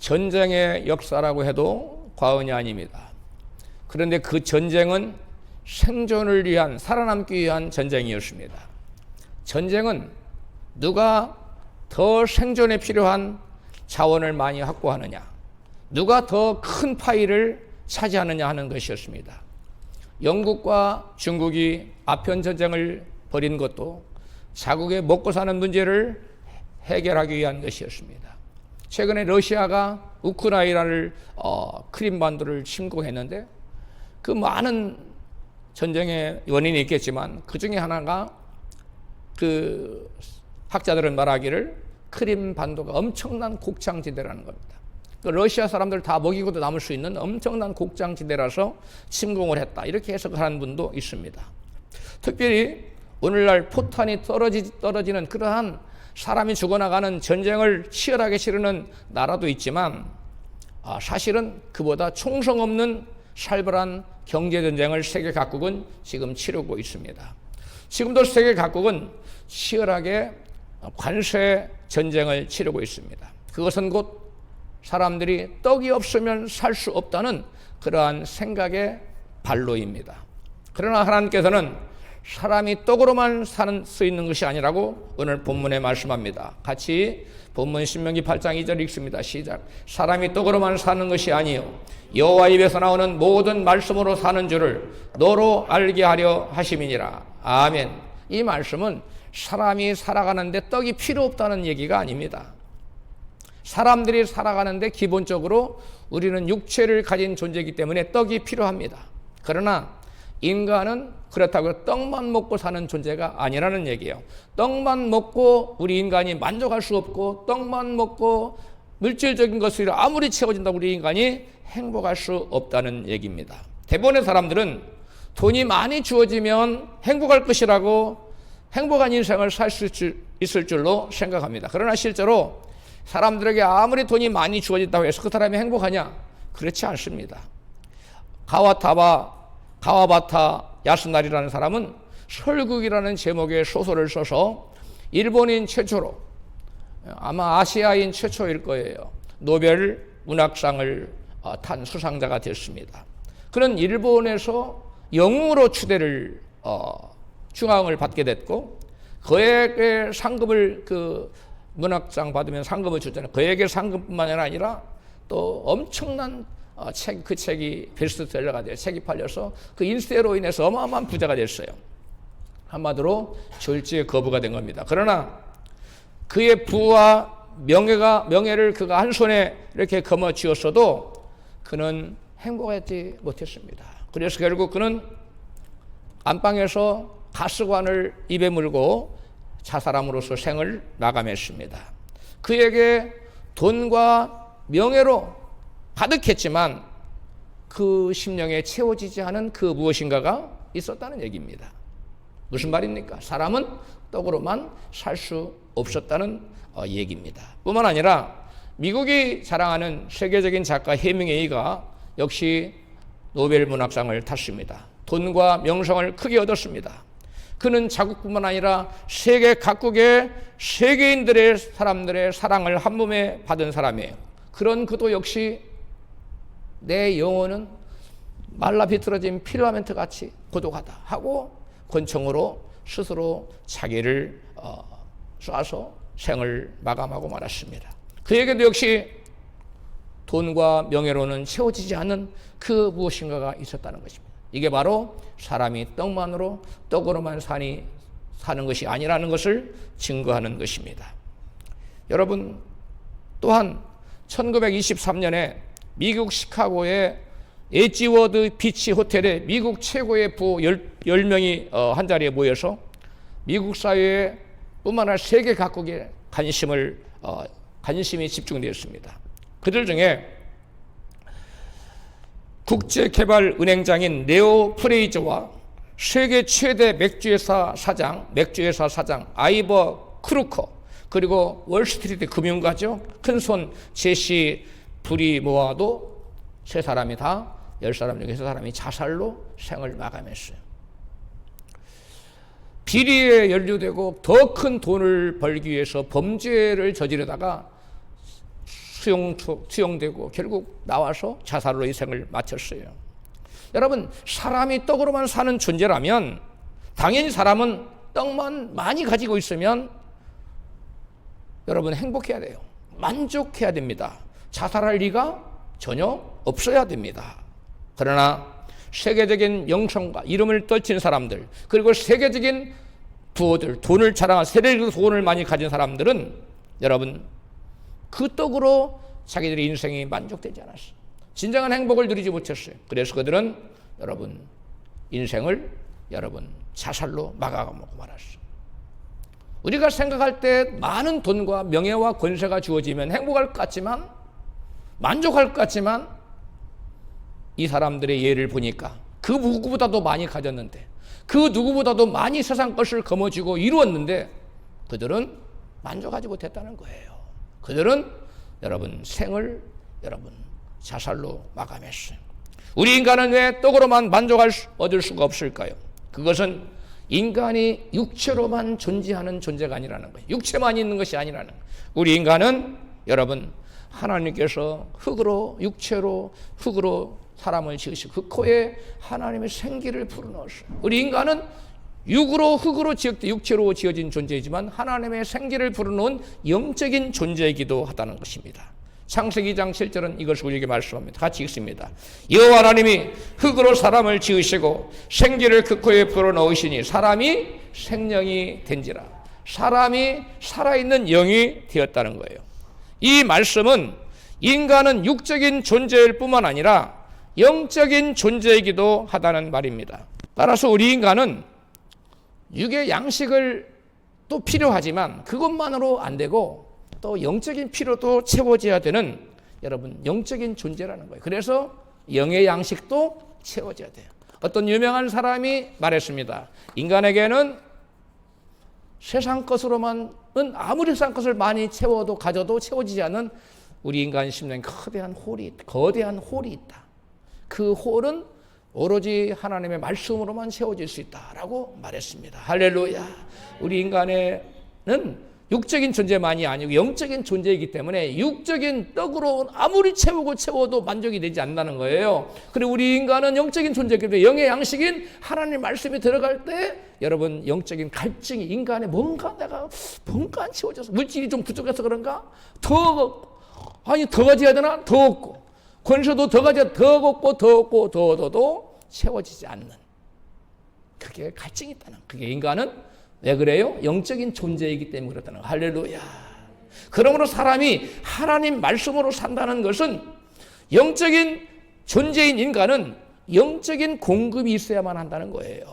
전쟁의 역사라고 해도 과언이 아닙니다. 그런데 그 전쟁은 생존을 위한, 살아남기 위한 전쟁이었습니다. 전쟁은 누가 더 생존에 필요한 자원을 많이 확보하느냐, 누가 더 큰 파일을 차지하느냐 하는 것이었습니다. 영국과 중국이 아편 전쟁을 벌인 것도 자국의 먹고 사는 문제를 해결하기 위한 것이었습니다. 최근에 러시아가 우크라이나를 크림반도를 침공했는데 그 많은 전쟁의 원인이 있겠지만 그 중에 하나가 그 학자들은 말하기를 크림반도가 엄청난 곡창지대라는 겁니다. 그 러시아 사람들 다 먹이고도 남을 수 있는 엄청난 곡창지대라서 침공을 했다, 이렇게 해석하는 분도 있습니다. 특별히 오늘날 포탄이 떨어지는 그러한 사람이 죽어나가는 전쟁을 치열하게 치르는 나라도 있지만 사실은 그보다 총성 없는 살벌한 경제전쟁을 세계 각국은 지금 치르고 있습니다. 지금도 세계 각국은 치열하게 관세 전쟁을 치르고 있습니다. 그것은 곧 사람들이 떡이 없으면 살 수 없다는 그러한 생각의 발로입니다. 그러나 하나님께서는 사람이 떡으로만 살 수 있는 것이 아니라고 오늘 본문에 말씀합니다. 같이 본문 신명기 8장 2절 읽습니다. 시작. 사람이 떡으로만 사는 것이 아니요 여호와 입에서 나오는 모든 말씀으로 사는 줄을 너로 알게 하려 하심이니라. 아멘. 이 말씀은 사람이 살아가는데 떡이 필요 없다는 얘기가 아닙니다. 사람들이 살아가는데 기본적으로 우리는 육체를 가진 존재이기 때문에 떡이 필요합니다. 그러나 인간은 그렇다고 떡만 먹고 사는 존재가 아니라는 얘기예요. 떡만 먹고 우리 인간이 만족할 수 없고, 떡만 먹고 물질적인 것으로 아무리 채워진다고 우리 인간이 행복할 수 없다는 얘기입니다. 대부분의 사람들은 돈이 많이 주어지면 행복할 것이라고 행복한 인생을 살 수 있을 줄로 생각합니다. 그러나 실제로 사람들에게 아무리 돈이 많이 주어진다고 해서 그 사람이 행복하냐? 그렇지 않습니다. 가와바타 야스나리라는 사람은 설국이라는 제목의 소설을 써서 일본인 최초로, 아마 아시아인 최초일 거예요, 노벨 문학상을 탄 수상자가 됐습니다. 그는 일본에서 영웅으로 추대를 중앙을 받게 됐고, 그에게 상금을, 그 문학상 받으면 상금을 주잖아요. 그에게 상금뿐만 아니라 또 엄청난 그 책이 베스트셀러가 돼요. 책이 팔려서 그 인세로 인해서 어마어마한 부자가 됐어요. 한마디로 졸지의 거부가 된 겁니다. 그러나 그의 부와 명예를 그가 한 손에 이렇게 거머쥐었어도 그는 행복하지 못했습니다. 그래서 결국 그는 안방에서 가스관을 입에 물고 자살함으로써 생을 마감했습니다. 그에게 돈과 명예로 가득했지만 그 심령에 채워지지 않은 그 무엇인가가 있었다는 얘기입니다. 무슨 말입니까? 사람은 떡으로만 살 수 없었다는 얘기입니다. 뿐만 아니라 미국이 자랑하는 세계적인 작가 해밍웨이가 역시 노벨 문학상을 탔습니다. 돈과 명성을 크게 얻었습니다. 그는 자국뿐만 아니라 세계 각국의 세계인들의 사람들의 사랑을 한 몸에 받은 사람이에요. 그런 그도 역시 내 영혼은 말라 비틀어진 필라멘트 같이 고독하다 하고 권총으로 스스로 자기를 쏴서 생을 마감하고 말았습니다. 그에게도 역시 돈과 명예로는 채워지지 않는 그 무엇인가가 있었다는 것입니다. 이게 바로 사람이 떡으로만 사는 것이 아니라는 것을 증거하는 것입니다. 여러분, 또한 1923년에 미국 시카고의 에지워드 비치 호텔에 미국 최고의 부호 10명이 한자리에 모여서 미국 사회에 뿐만 아니라 세계 각국의 관심이 집중되었습니다. 그들 중에 국제개발은행장인 네오 프레이저와 세계 최대 맥주회사 사장 아이버 크루커, 그리고 월스트리트 금융가죠, 큰손 제시 브리모아도 10사람 중에 3사람이 자살로 생을 마감했어요. 비리에 연루되고 더 큰 돈을 벌기 위해서 범죄를 저지르다가 수용되고 결국 나와서 자살로 인생을 마쳤어요. 여러분, 사람이 떡으로만 사는 존재라면 당연히 사람은 떡만 많이 가지고 있으면 여러분 행복해야 돼요. 만족해야 됩니다. 자살할 리가 전혀 없어야 됩니다. 그러나 세계적인 영성과 이름을 떨친 사람들, 그리고 세계적인 부호들, 돈을 자랑한 세계적인 돈을 많이 가진 사람들은 여러분 그 떡으로 자기들의 인생이 만족되지 않았어요. 진정한 행복을 누리지 못했어요. 그래서 그들은 여러분 인생을 여러분 자살로 막아가고 말았어요. 우리가 생각할 때 많은 돈과 명예와 권세가 주어지면 행복할 것 같지만, 만족할 것 같지만, 이 사람들의 예를 보니까 그 누구보다도 많이 가졌는데, 그 누구보다도 많이 세상 것을 거머쥐고 이루었는데 그들은 만족하지 못했다는 거예요. 그들은 여러분 생을 여러분 자살로 마감했어요. 우리 인간은 왜 떡으로만 얻을 수가 없을까요? 그것은 인간이 육체로만 존재하는 존재가 아니라는 거예요. 육체만 있는 것이 아니라는 거예요. 우리 인간은 여러분 하나님께서 육체로 흙으로 사람을 지으시고 그 코에 하나님의 생기를 불어넣었어요. 우리 인간은 흙으로 육체로 지어진 존재이지만 하나님의 생기를 불어넣은 영적인 존재이기도 하다는 것입니다. 창세기 2장 7절은 이것을 우리에게 말씀합니다. 같이 읽습니다. 여호와 하나님이 흙으로 사람을 지으시고 생기를 그 코에 불어넣으시니 사람이 생명이 된지라. 사람이 살아있는 영이 되었다는 거예요. 이 말씀은 인간은 육적인 존재일 뿐만 아니라 영적인 존재이기도 하다는 말입니다. 따라서 우리 인간은 육의 양식을 또 필요하지만 그것만으로 안 되고 또 영적인 필요도 채워져야 되는 여러분 영적인 존재라는 거예요. 그래서 영의 양식도 채워져야 돼요. 어떤 유명한 사람이 말했습니다. 인간에게는 세상 것으로만은 아무리 세상 것을 많이 가져도 채워지지 않는 우리 인간 심령에 거대한 홀이 있다. 그 홀은 오로지 하나님의 말씀으로만 채워질 수 있다라고 말했습니다. 할렐루야. 우리 인간에는 육적인 존재만이 아니고 영적인 존재이기 때문에 육적인 떡으로 아무리 채워도 만족이 되지 않는다는 거예요. 그리고 우리 인간은 영적인 존재이기 때문에 영의 양식인 하나님 말씀이 들어갈 때 여러분 영적인 갈증이 인간에 뭔가 안 채워져서 물질이 좀 부족해서 그런가? 더 가져야 되나? 더 없고 권세도 더 가져야 더 없고 더 얻어도 채워지지 않는 그게 갈증이 있다는 그게 인간은 왜 그래요? 영적인 존재이기 때문에 그렇다는 거예요. 할렐루야. 그러므로 사람이 하나님 말씀으로 산다는 것은 영적인 존재인 인간은 영적인 공급이 있어야만 한다는 거예요.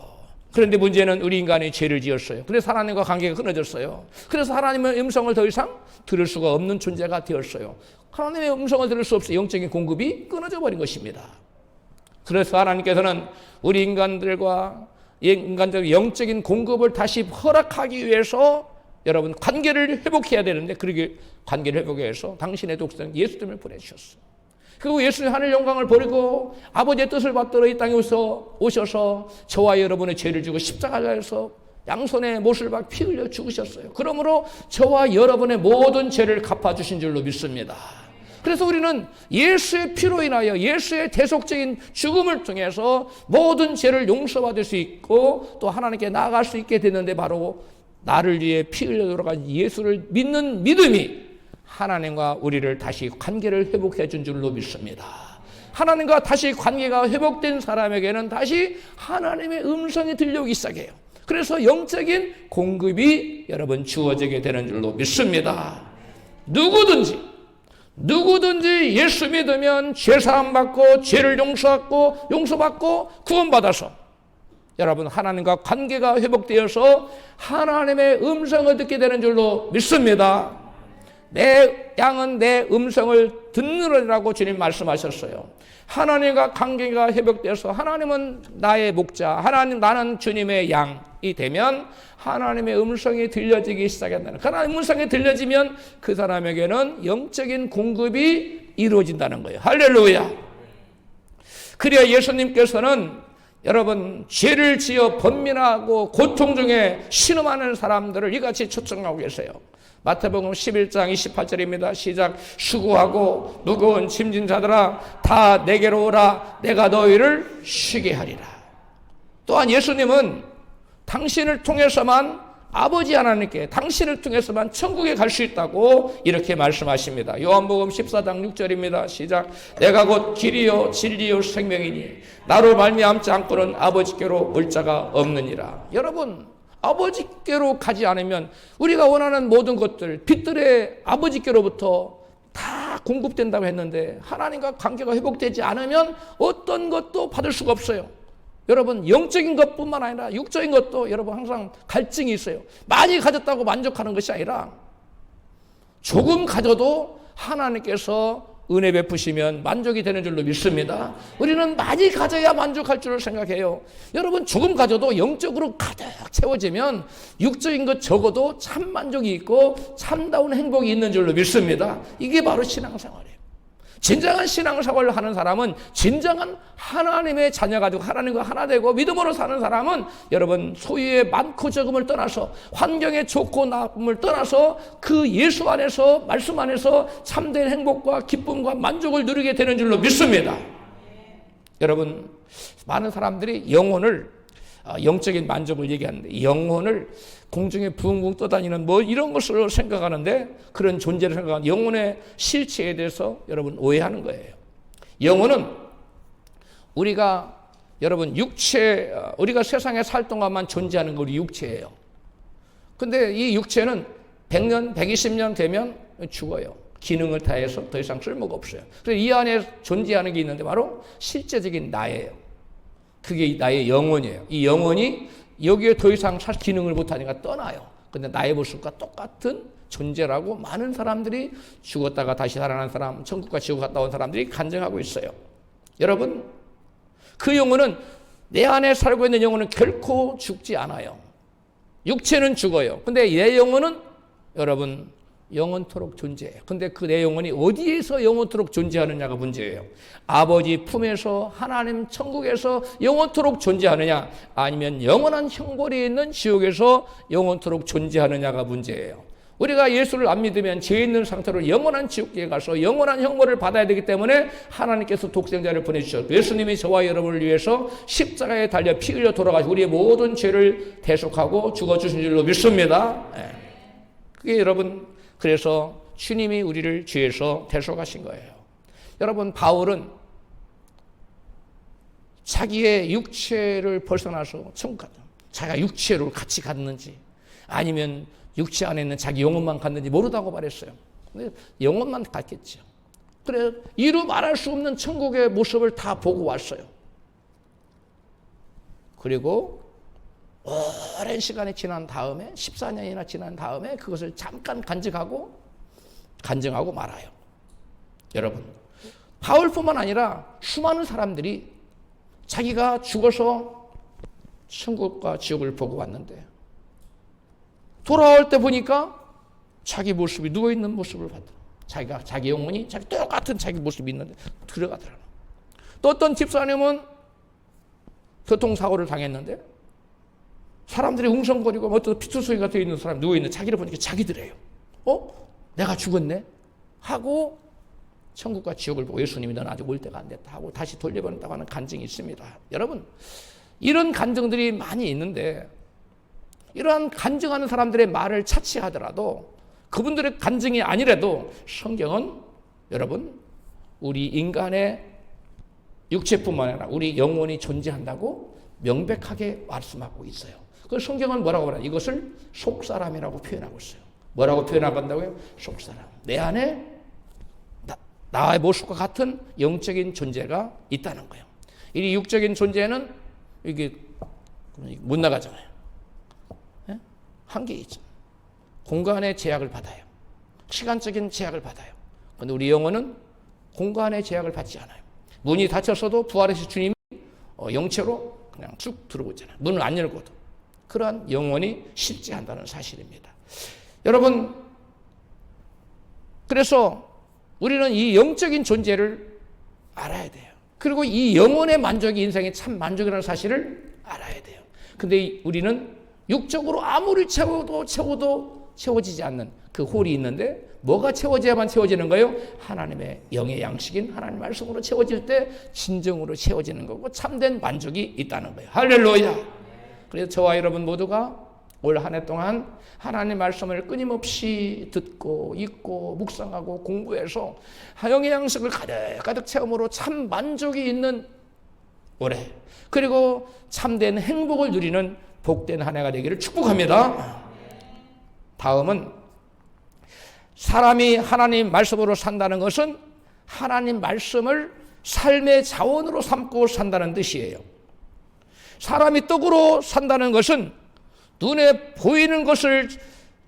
그런데 문제는 우리 인간이 죄를 지었어요. 그래서 하나님과 관계가 끊어졌어요. 그래서 하나님의 음성을 더 이상 들을 수가 없는 존재가 되었어요. 하나님의 음성을 들을 수 없어요. 영적인 공급이 끊어져 버린 것입니다. 그래서 하나님께서는 우리 인간들의 영적인 공급을 다시 허락하기 위해서 여러분 관계를 회복해야 되는데 그렇게 관계를 회복하기 위해서 당신의 독생 예수님을 보내주셨어요. 그리고 예수님 하늘 영광을 버리고 아버지의 뜻을 받들어 이 땅에 오셔서 저와 여러분의 죄를 지고 십자가에서 양손에 못을 박아 피 흘려 죽으셨어요. 그러므로 저와 여러분의 모든 죄를 갚아주신 줄로 믿습니다. 그래서 우리는 예수의 피로 인하여 예수의 대속적인 죽음을 통해서 모든 죄를 용서받을 수 있고 또 하나님께 나아갈 수 있게 됐는데 바로 나를 위해 피 흘려 돌아간 예수를 믿는 믿음이 하나님과 우리를 다시 관계를 회복해 준 줄로 믿습니다. 하나님과 다시 관계가 회복된 사람에게는 다시 하나님의 음성이 들려오기 시작해요. 그래서 영적인 공급이 여러분 주어지게 되는 줄로 믿습니다. 누구든지 예수 믿으면 죄사함 받고 죄를 용서받고 구원받아서 여러분 하나님과 관계가 회복되어서 하나님의 음성을 듣게 되는 줄로 믿습니다. 내 양은 내 음성을 듣느니라고 주님 말씀하셨어요. 하나님과 관계가 회복되어서 하나님은 나의 목자, 나는 주님의 양이 되면 하나님의 음성이 들려지기 시작한다는. 하나님의 음성이 들려지면 그 사람에게는 영적인 공급이 이루어진다는 거예요. 할렐루야. 그래야 예수님께서는 여러분 죄를 지어 번민하고 고통 중에 신음하는 사람들을 이같이 초청하고 계세요. 마태복음 11장 28절입니다. 시작. 수고하고 무거운 짐진 자들아 다 내게로 오라. 내가 너희를 쉬게 하리라. 또한 예수님은 당신을 통해서만 아버지 하나님께 당신을 통해서만 천국에 갈 수 있다고 이렇게 말씀하십니다. 요한복음 14장 6절입니다. 시작. 내가 곧 길이요 진리요 생명이니 나로 말미암지 않고는 아버지께로 올 자가 없느니라. 여러분, 아버지께로 가지 않으면 우리가 원하는 모든 것들 빛들의 아버지께로부터 다 공급된다고 했는데 하나님과 관계가 회복되지 않으면 어떤 것도 받을 수가 없어요. 여러분, 영적인 것뿐만 아니라 육적인 것도 여러분 항상 갈증이 있어요. 많이 가졌다고 만족하는 것이 아니라 조금 가져도 하나님께서 은혜 베푸시면 만족이 되는 줄로 믿습니다. 우리는 많이 가져야 만족할 줄을 생각해요. 여러분, 조금 가져도 영적으로 가득 채워지면 육적인 것 적어도 참 만족이 있고 참다운 행복이 있는 줄로 믿습니다. 이게 바로 신앙생활이에요. 진정한 신앙생활을 하는 사람은 진정한 하나님의 자녀가 되고 하나님과 하나 되고 믿음으로 사는 사람은 여러분 소유의 많고 적음을 떠나서 환경의 좋고 나쁨을 떠나서 그 예수 안에서 말씀 안에서 참된 행복과 기쁨과 만족을 누리게 되는 줄로 믿습니다. 여러분, 많은 사람들이 영혼을 영적인 만족을 얘기하는데 영혼을 공중에 붕붕 떠다니는 뭐 이런 것으로 생각하는데 그런 존재를 생각하는 영혼의 실체에 대해서 여러분 오해하는 거예요. 영혼은 우리가 여러분 우리가 세상에 살 동안만 존재하는 거 우리 육체예요. 근데 이 육체는 100년, 120년 되면 죽어요. 기능을 다해서 더 이상 쓸모가 없어요. 그래서 이 안에 존재하는 게 있는데 바로 실제적인 나예요. 그게 나의 영혼이에요. 이 영혼이 여기에 더 이상 살 기능을 못하니까 떠나요. 근데 나의 모습과 똑같은 존재라고 많은 사람들이 죽었다가 다시 살아난 사람, 천국과 지옥 갔다 온 사람들이 간증하고 있어요. 여러분, 그 영혼은 내 안에 살고 있는 영혼은 결코 죽지 않아요. 육체는 죽어요. 근데 내 영혼은 여러분 영원토록 존재해요. 근데 그 내 영혼이 어디에서 영원토록 존재하느냐가 문제예요. 아버지 품에서 하나님 천국에서 영원토록 존재하느냐 아니면 영원한 형벌이 있는 지옥에서 영원토록 존재하느냐가 문제예요. 우리가 예수를 안 믿으면 죄 있는 상태로 영원한 지옥에 가서 영원한 형벌을 받아야 되기 때문에 하나님께서 독생자를 보내주셨고 예수님이 저와 여러분을 위해서 십자가에 달려 피 흘려 돌아가시고 우리의 모든 죄를 대속하고 죽어주신 줄로 믿습니다. 그게 여러분 그래서 주님이 우리를 죄에서 대속하신 거예요. 여러분, 바울은 자기의 육체를 벗어나서 천국 갔다. 자기가 육체로 같이 갔는지 아니면 육체 안에 있는 자기 영혼만 갔는지 모르다고 말했어요. 근데 영혼만 갔겠죠. 그래 이루 말할 수 없는 천국의 모습을 다 보고 왔어요. 그리고 오랜 시간이 지난 다음에 14년이나 지난 다음에 그것을 잠깐 간증하고 말아요. 여러분, 바울뿐만 아니라 수많은 사람들이 자기가 죽어서 천국과 지옥을 보고 왔는데 돌아올 때 보니까 자기 모습이 누워있는 모습을 봤다. 자기 영혼이 똑같은 자기 모습이 있는데 들어가더라고요. 또 어떤 집사님은 교통사고를 당했는데 사람들이 웅성거리고 어떤 피투성이가 되어 있는 사람 누워있는 자기를 보니까 자기들이에요. 내가 죽었네? 하고 천국과 지옥을 보고 예수님이 넌 아직 올 때가 안 됐다 하고 다시 돌려보냈다고 하는 간증이 있습니다. 여러분, 이런 간증들이 많이 있는데 이러한 간증하는 사람들의 말을 차치하더라도 그분들의 간증이 아니라도 성경은 여러분 우리 인간의 육체뿐만 아니라 우리 영혼이 존재한다고 명백하게 말씀하고 있어요. 그 성경은 뭐라고 말하냐? 이것을 속사람이라고 표현하고 있어요. 뭐라고 표현하고 한다고요? 속사람. 내 안에 나의 모습과 같은 영적인 존재가 있다는 거예요. 이 육적인 존재는 이게 못 나가잖아요. 네? 한계 있죠. 공간의 제약을 받아요. 시간적인 제약을 받아요. 그런데 우리 영혼은 공간의 제약을 받지 않아요. 문이 닫혔어도 부활하신 주님이 영체로 그냥 쭉 들어오잖아요. 문을 안 열고도. 그러한 영혼이 실제한다는 사실입니다. 여러분, 그래서 우리는 이 영적인 존재를 알아야 돼요. 그리고 이 영혼의 만족이 인생의 참 만족이라는 사실을 알아야 돼요. 근데 우리는 육적으로 아무리 채워도 채워지지 않는 그 홀이 있는데 뭐가 채워져야만 채워지는 거예요? 하나님의 영의 양식인 하나님 말씀으로 채워질 때 진정으로 채워지는 거고 참된 만족이 있다는 거예요. 할렐루야. 그래서 저와 여러분 모두가 올 한 해 동안 하나님 말씀을 끊임없이 듣고 읽고 묵상하고 공부해서 영의 양식을 가득 체험으로 참 만족이 있는 올해, 그리고 참된 행복을 누리는 복된 한 해가 되기를 축복합니다. 다음은 사람이 하나님 말씀으로 산다는 것은 하나님 말씀을 삶의 자원으로 삼고 산다는 뜻이에요. 사람이 떡으로 산다는 것은 눈에 보이는 것을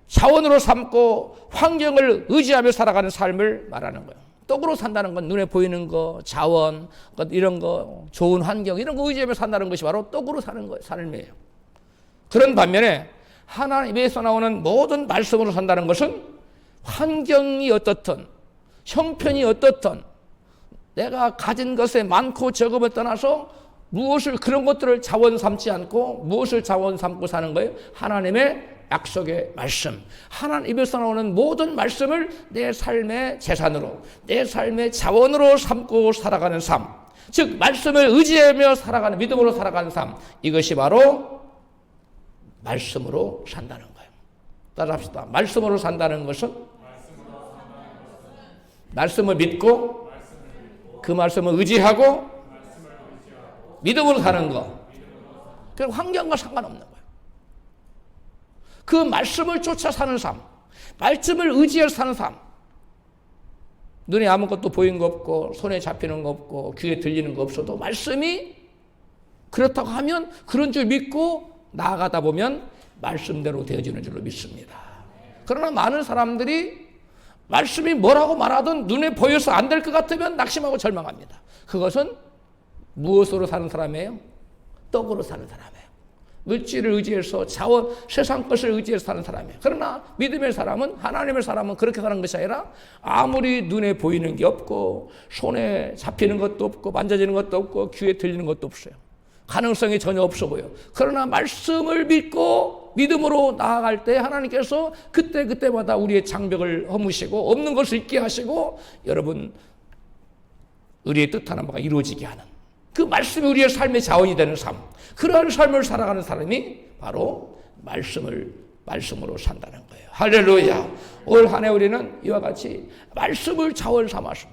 자원으로 삼고 환경을 의지하며 살아가는 삶을 말하는 거예요. 떡으로 산다는 건 눈에 보이는 거, 자원, 이런 거, 좋은 환경, 이런 거 의지하며 산다는 것이 바로 떡으로 사는 거예요. 삶이에요. 그런 반면에 하나님에서 나오는 모든 말씀으로 산다는 것은 환경이 어떻든 형편이 어떻든 내가 가진 것에 많고 적음을 떠나서 무엇을 그런 것들을 자원 삼지 않고 무엇을 자원 삼고 사는 거예요? 하나님의 약속의 말씀, 하나님 입에서 나오는 모든 말씀을 내 삶의 재산으로, 내 삶의 자원으로 삼고 살아가는 삶, 즉 말씀을 의지하며 살아가는, 믿음으로 살아가는 삶, 이것이 바로 말씀으로 산다는 거예요. 따라합시다. 말씀으로 산다는 것은 말씀을 믿고 그 말씀을 의지하고 믿음으로 사는 거. 그리고 환경과 상관없는 거예요. 그 말씀을 쫓아 사는 삶, 말씀을 의지해서 사는 삶. 눈에 아무것도 보이는 거 없고 손에 잡히는 거 없고 귀에 들리는 거 없어도 말씀이 그렇다고 하면 그런 줄 믿고 나아가다 보면 말씀대로 되어지는 줄로 믿습니다. 그러나 많은 사람들이 말씀이 뭐라고 말하든 눈에 보여서 안 될 것 같으면 낙심하고 절망합니다. 그것은 무엇으로 사는 사람이에요? 떡으로 사는 사람이에요. 물질을 의지해서 자원, 세상 것을 의지해서 사는 사람이에요. 그러나 믿음의 사람은, 하나님의 사람은 그렇게 사는 것이 아니라 아무리 눈에 보이는 게 없고 손에 잡히는 것도 없고 만져지는 것도 없고 귀에 들리는 것도 없어요. 가능성이 전혀 없어 보여. 그러나 말씀을 믿고 믿음으로 나아갈 때 하나님께서 그때마다 우리의 장벽을 허무시고 없는 것을 있게 하시고 여러분 우리의 뜻하는 바가 이루어지게 하는 그 말씀이 우리의 삶의 자원이 되는 삶, 그러한 삶을 살아가는 사람이 바로 말씀으로 산다는 거예요. 할렐루야. 올 한 해 우리는 이와 같이 말씀을 자원 삼아서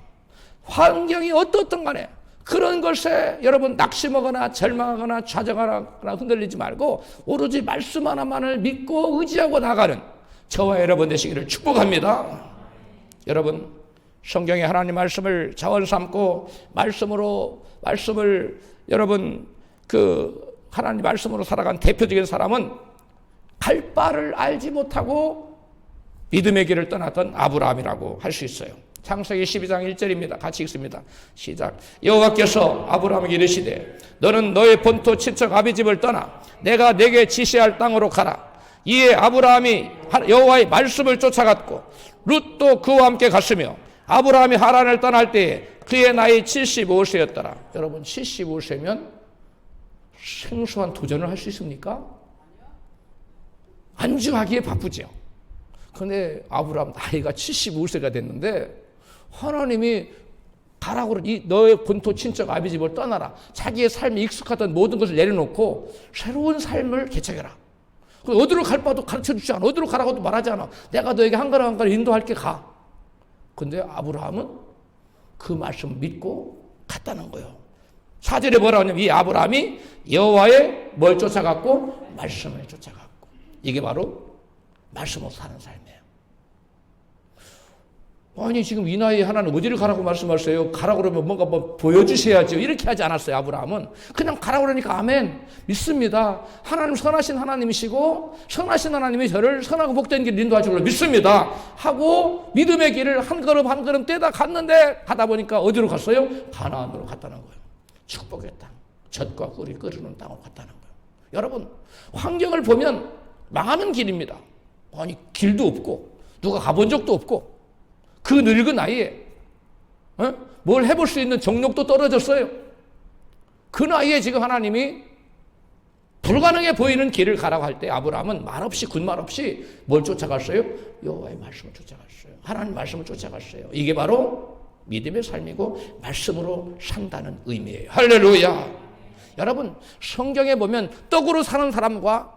환경이 어떻든 간에 그런 것에 여러분 낙심하거나 절망하거나 좌절하거나 흔들리지 말고 오로지 말씀 하나만을 믿고 의지하고 나가는 저와 여러분 되시기를 축복합니다. 여러분 성경에 하나님 말씀을 자원 삼고 말씀을 여러분 그 하나님 말씀으로 살아간 대표적인 사람은 갈 바를 알지 못하고 믿음의 길을 떠났던 아브라함이라고 할 수 있어요. 창세기 12장 1절입니다. 같이 읽습니다. 시작. 여호와께서 아브라함에게 이르시되 너는 너의 본토 친척 아비 집을 떠나 내가 내게 지시할 땅으로 가라. 이에 아브라함이 여호와의 말씀을 쫓아갔고 룻도 그와 함께 갔으며 아브라함이 하란을 떠날 때에 그의 나이 75세였더라. 여러분 75세면 생소한 도전을 할 수 있습니까? 안주하기에 바쁘죠. 그런데 아브라함 나이가 75세가 됐는데 하나님이 가라고 너의 본토 친척 아비 집을 떠나라. 자기의 삶에 익숙하던 모든 것을 내려놓고 새로운 삶을 개척해라. 어디로 갈 바도 가르쳐주지 않아. 어디로 가라고도 말하지 않아. 내가 너에게 한 걸음 한 걸음 인도할게 가. 근데 아브라함은 그 말씀을 믿고 갔다는 거예요. 4절에 뭐라고 하냐면 이 아브라함이 여호와의 뭘 쫓아갔고 말씀을 쫓아갔고 이게 바로 말씀으로 사는 삶이에요. 아니 지금 이 나이에 하나님 어디를 가라고 말씀하세요? 가라고 그러면 뭔가 보여주셔야죠. 이렇게 하지 않았어요. 아브라함은 그냥 가라고 그러니까 아멘 믿습니다. 하나님 선하신 하나님이시고 선하신 하나님이 저를 선하고 복된 길을 인도하실 줄 믿습니다 하고 믿음의 길을 한 걸음 한 걸음 떼다 갔는데 가다 보니까 어디로 갔어요? 가나안으로 갔다는 거예요. 축복의 땅, 젖과 꿀이 끓는 땅으로 갔다는 거예요. 여러분 환경을 보면 망하는 길입니다. 아니 길도 없고 누가 가본 적도 없고 그 늙은 나이에 뭘 해볼 수 있는 정력도 떨어졌어요. 그 나이에 지금 하나님이 불가능해 보이는 길을 가라고 할 때 아브라함은 말없이 군말 없이 뭘 쫓아갔어요? 여호와의 말씀을 쫓아갔어요. 하나님 말씀을 쫓아갔어요. 이게 바로 믿음의 삶이고 말씀으로 산다는 의미예요. 할렐루야. 여러분, 성경에 보면 떡으로 사는 사람과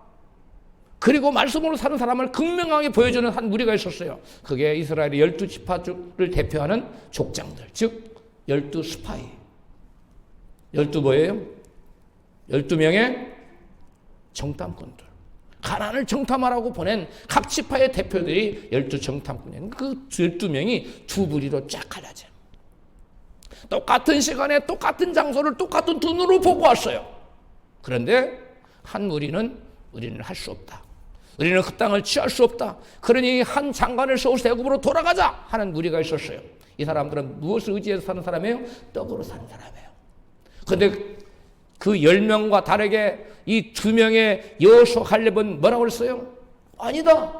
그리고 말씀으로 사는 사람을 극명하게 보여주는 한 무리가 있었어요. 그게 이스라엘의 12지파를 대표하는 족장들, 즉 12스파이. 12 뭐예요? 12명의 정탐꾼들. 가나안을 정탐하라고 보낸 각 지파의 대표들이 12정탐꾼이에요. 그 12명이 두 부리로 쫙 갈라져. 똑같은 시간에 똑같은 장소를 똑같은 눈으로 보고 왔어요. 그런데 한 무리는 우리는 할 수 없다. 우리는 그 땅을 취할 수 없다. 그러니 한 장관을 서울 대국으로 돌아가자 하는 무리가 있었어요. 이 사람들은 무엇을 의지해서 사는 사람이에요? 떡으로 사는 사람이에요. 그런데 그 10명과 다르게 이 2명의 여호수아 갈렙은 뭐라고 그랬어요? 아니다.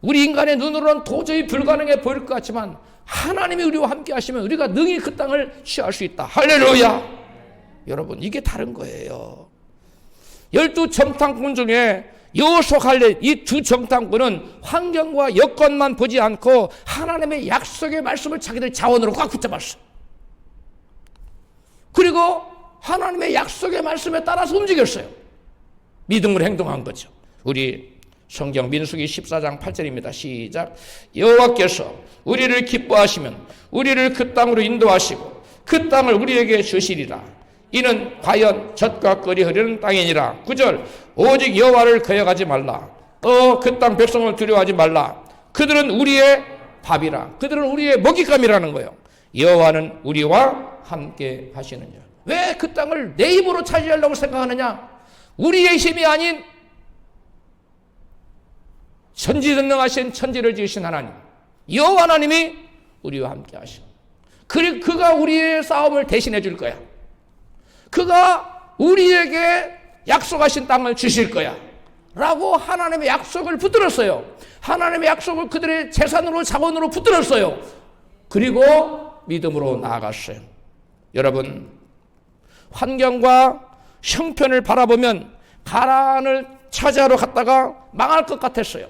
우리 인간의 눈으로는 도저히 불가능해 보일 것 같지만 하나님이 우리와 함께 하시면 우리가 능히 그 땅을 취할 수 있다. 할렐루야. 여러분, 이게 다른 거예요. 12정탐꾼 중에 여호수아 갈렙 이 두 정탐꾼은 환경과 여건만 보지 않고 하나님의 약속의 말씀을 자기들 자원으로 꽉 붙잡았어. 그리고 하나님의 약속의 말씀에 따라서 움직였어요. 믿음으로 행동한 거죠. 우리 성경 민수기 14장 8절입니다. 시작. 여호와께서 우리를 기뻐하시면 우리를 그 땅으로 인도하시고 그 땅을 우리에게 주시리라. 이는 과연 젖과 꿀이 흐르는 땅이니라. 9절. 오직 여호와를 거역하지 말라. 그 땅 백성을 두려워하지 말라. 그들은 우리의 밥이라. 그들은 우리의 먹잇감이라는 거예요. 여호와는 우리와 함께 하시느냐. 왜 그 땅을 내 힘으로 차지하려고 생각하느냐? 우리의 힘이 아닌 전지전능하신 천지를 지으신 하나님, 여호와 하나님이 우리와 함께 하시고, 그리고 그가 우리의 싸움을 대신해 줄 거야. 그가 우리에게 약속하신 땅을 주실 거야 라고 하나님의 약속을 붙들었어요. 하나님의 약속을 그들의 재산으로 자원으로 붙들었어요. 그리고 믿음으로 나아갔어요. 여러분, 환경과 형편을 바라보면 가나안을 차지하러 갔다가 망할 것 같았어요.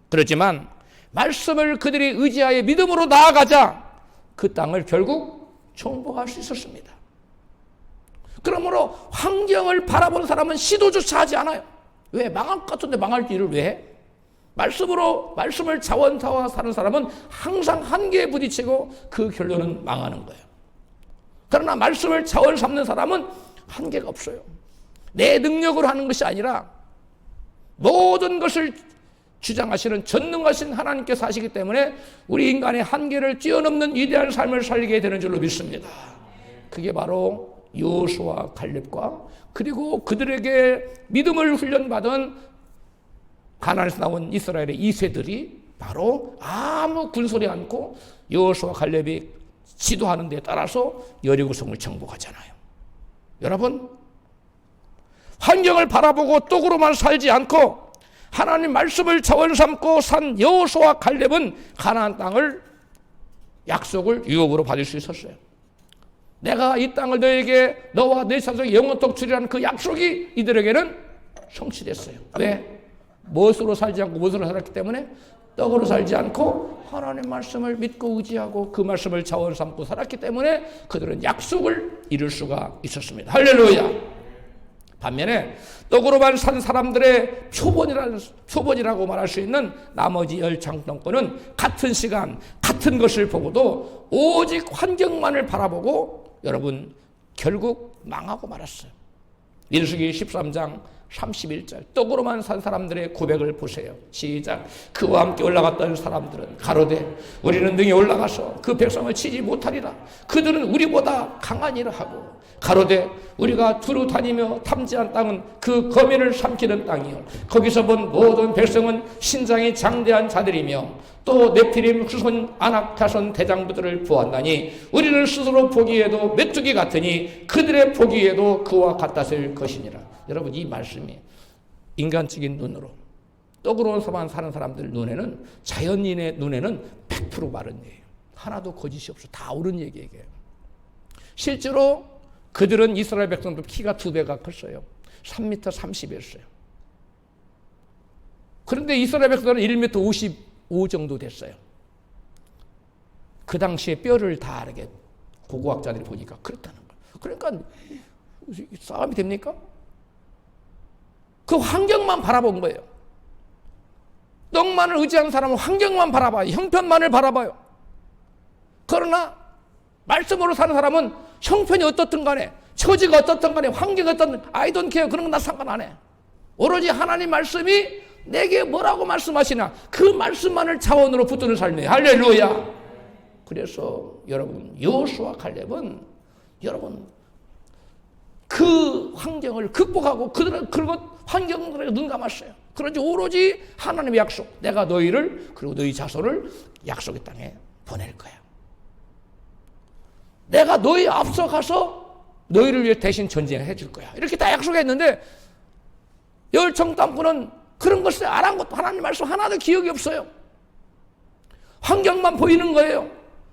그렇지만 말씀을 그들이 의지하여 믿음으로 나아가자 그 땅을 결국 정복할 수 있었습니다. 그러므로 환경을 바라본 사람은 시도조차 하지 않아요. 왜? 망할 것 같은데 망할 일을 왜 해? 말씀을 자원사와 사는 사람은 항상 한계에 부딪히고 그 결론은 망하는 거예요. 그러나 말씀을 자원 삼는 사람은 한계가 없어요. 내 능력으로 하는 것이 아니라 모든 것을 주장하시는 전능하신 하나님께서 하시기 때문에 우리 인간의 한계를 뛰어넘는 위대한 삶을 살게 되는 줄로 믿습니다. 그게 바로 여호수아 갈렙과 그리고 그들에게 믿음을 훈련받은 가나안에서 나온 이스라엘의 2세들이 바로 아무 군소리 않고 여호수아 갈렙이 지도하는 데 따라서 여리고성을 정복하잖아요. 여러분, 환경을 바라보고 떡으로만 살지 않고 하나님 말씀을 자원 삼고 산 여호수아 갈렙은 가나안 땅을 약속을 유업으로 받을 수 있었어요. 내가 이 땅을 너에게 너와 내 자손에게 영원토록 주리라는 그 약속이 이들에게는 성취됐어요. 왜? 무엇으로 살지 않고 무엇으로 살았기 때문에? 떡으로 살지 않고 하나님 말씀을 믿고 의지하고 그 말씀을 자원 삼고 살았기 때문에 그들은 약속을 이룰 수가 있었습니다. 할렐루야. 반면에 떡으로만 산 사람들의 표본이라고 말할 수 있는 나머지 10정탐꾼은 같은 시간 같은 것을 보고도 오직 환경만을 바라보고 여러분 결국 망하고 말았어요. 민수기 13장 31절 떡으로만 산 사람들의 고백을 보세요. 시작. 그와 함께 올라갔던 사람들은 가로되 우리는 능히 올라가서 그 백성을 치지 못하리라. 그들은 우리보다 강하니라 하고 가로되 우리가 두루 다니며 탐지한 땅은 그 거민을 삼키는 땅이요 거기서 본 모든 백성은 신장이 장대한 자들이며 또 네피림 후손 아낙 자손 대장부들을 보았나니 우리는 스스로 보기에도 메뚜기 같으니 그들의 보기에도 그와 같았을 것이니라. 여러분, 이 말씀이 인간적인 눈으로 떡으로서만 사는 사람들 눈에는, 자연인의 눈에는 100% 바른 얘기예요. 하나도 거짓이 없어. 다 옳은 얘기예요. 실제로 그들은 이스라엘 백성들 키가 2배가 컸어요. 3m 30이었어요. 그런데 이스라엘 백성들은 1m 55 정도 됐어요. 그 당시에 뼈를 다 이렇게 고고학자들이 보니까 그렇다는 거예요. 그러니까 싸움이 됩니까? 그 환경만 바라본 거예요. 떡만을 의지하는 사람은 환경만 바라봐요. 형편만을 바라봐요. 그러나 말씀으로 사는 사람은 형편이 어떻든 간에, 처지가 어떻든 간에, 환경이 어떻든 I don't care. 그런 건 나 상관 안 해. 오로지 하나님 말씀이 내게 뭐라고 말씀하시나 그 말씀만을 차원으로 붙드는 삶이에요. 할렐루야. 그래서 여러분, 여호수아 칼렙은 여러분 그 환경을 극복하고 그것 환경에 눈 감았어요. 그러지 오로지 하나님의 약속, 내가 너희를 그리고 너희 자손을 약속의 땅에 보낼 거야. 내가 너희 앞서 가서 너희를 위해 대신 전쟁해 줄 거야. 이렇게 다 약속했는데 열정탐꾼은 그런 것을 안 한 것도 하나님 말씀 하나도 기억이 없어요. 환경만 보이는 거예요.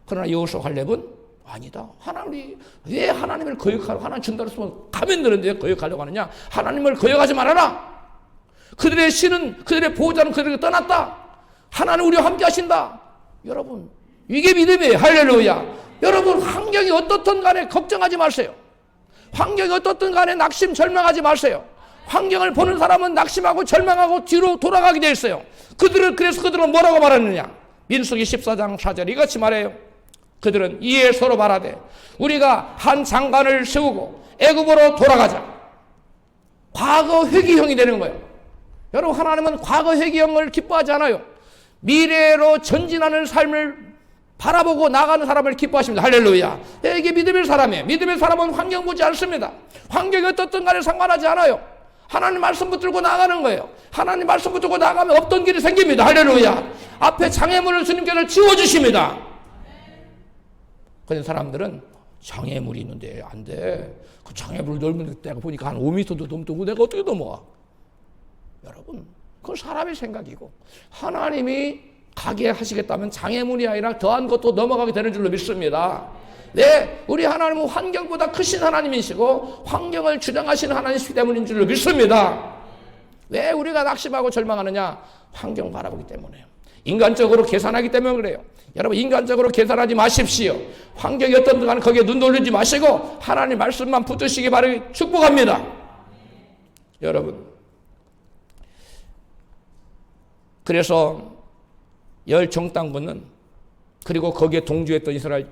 그러나 여호수아 칼렙은 아니다. 하나님이 왜 하나님을 거역하고 하나님 준다고 했으면 가면 되는데 거역하려고 하느냐. 하나님을 거역하지 말아라. 그들의 신은, 그들의 보호자는 그들에게 떠났다. 하나님 우리와 함께 하신다. 여러분, 이게 믿음이에요. 할렐루야. 여러분, 환경이 어떻든 간에 걱정하지 마세요. 환경이 어떻든 간에 낙심, 절망하지 마세요. 환경을 보는 사람은 낙심하고 절망하고 뒤로 돌아가게 되어 있어요. 그래서 그들은 뭐라고 말하느냐. 민수기 14장 4절 이같이 말해요. 그들은 이에 서로 말하되 우리가 한 장관을 세우고 애굽으로 돌아가자. 과거 회귀형이 되는 거예요. 여러분, 하나님은 과거 회귀형을 기뻐하지 않아요. 미래로 전진하는 삶을 바라보고 나가는 사람을 기뻐하십니다. 할렐루야. 이게 믿음의 사람이에요. 믿음의 사람은 환경 보지 않습니다. 환경이 어떻든 간에 상관하지 않아요. 하나님 말씀 붙들고 나가는 거예요. 하나님 말씀 붙들고 나가면 없던 길이 생깁니다. 할렐루야. 앞에 장애물을 주님께서 지워주십니다. 그런 사람들은 장애물이 있는데 안 돼. 그 장애물을 넓은 데가 보니까 한 5m도 넘고 내가 어떻게 넘어와? 여러분, 그건 사람의 생각이고 하나님이 가게 하시겠다면 장애물이 아니라 더한 것도 넘어가게 되는 줄로 믿습니다. 네, 우리 하나님은 환경보다 크신 하나님이시고 환경을 주장하시는 하나님이시기 때문인 줄로 믿습니다. 왜 우리가 낙심하고 절망하느냐? 환경 바라보기 때문에요. 인간적으로 계산하기 때문에 그래요. 여러분, 인간적으로 계산하지 마십시오. 환경이 어떤지 간에 거기에 눈 돌리지 마시고 하나님 말씀만 붙드시기 바라기 축복합니다. 여러분, 그래서 열 정탐꾼은 그리고 거기에 동조했던 이스라엘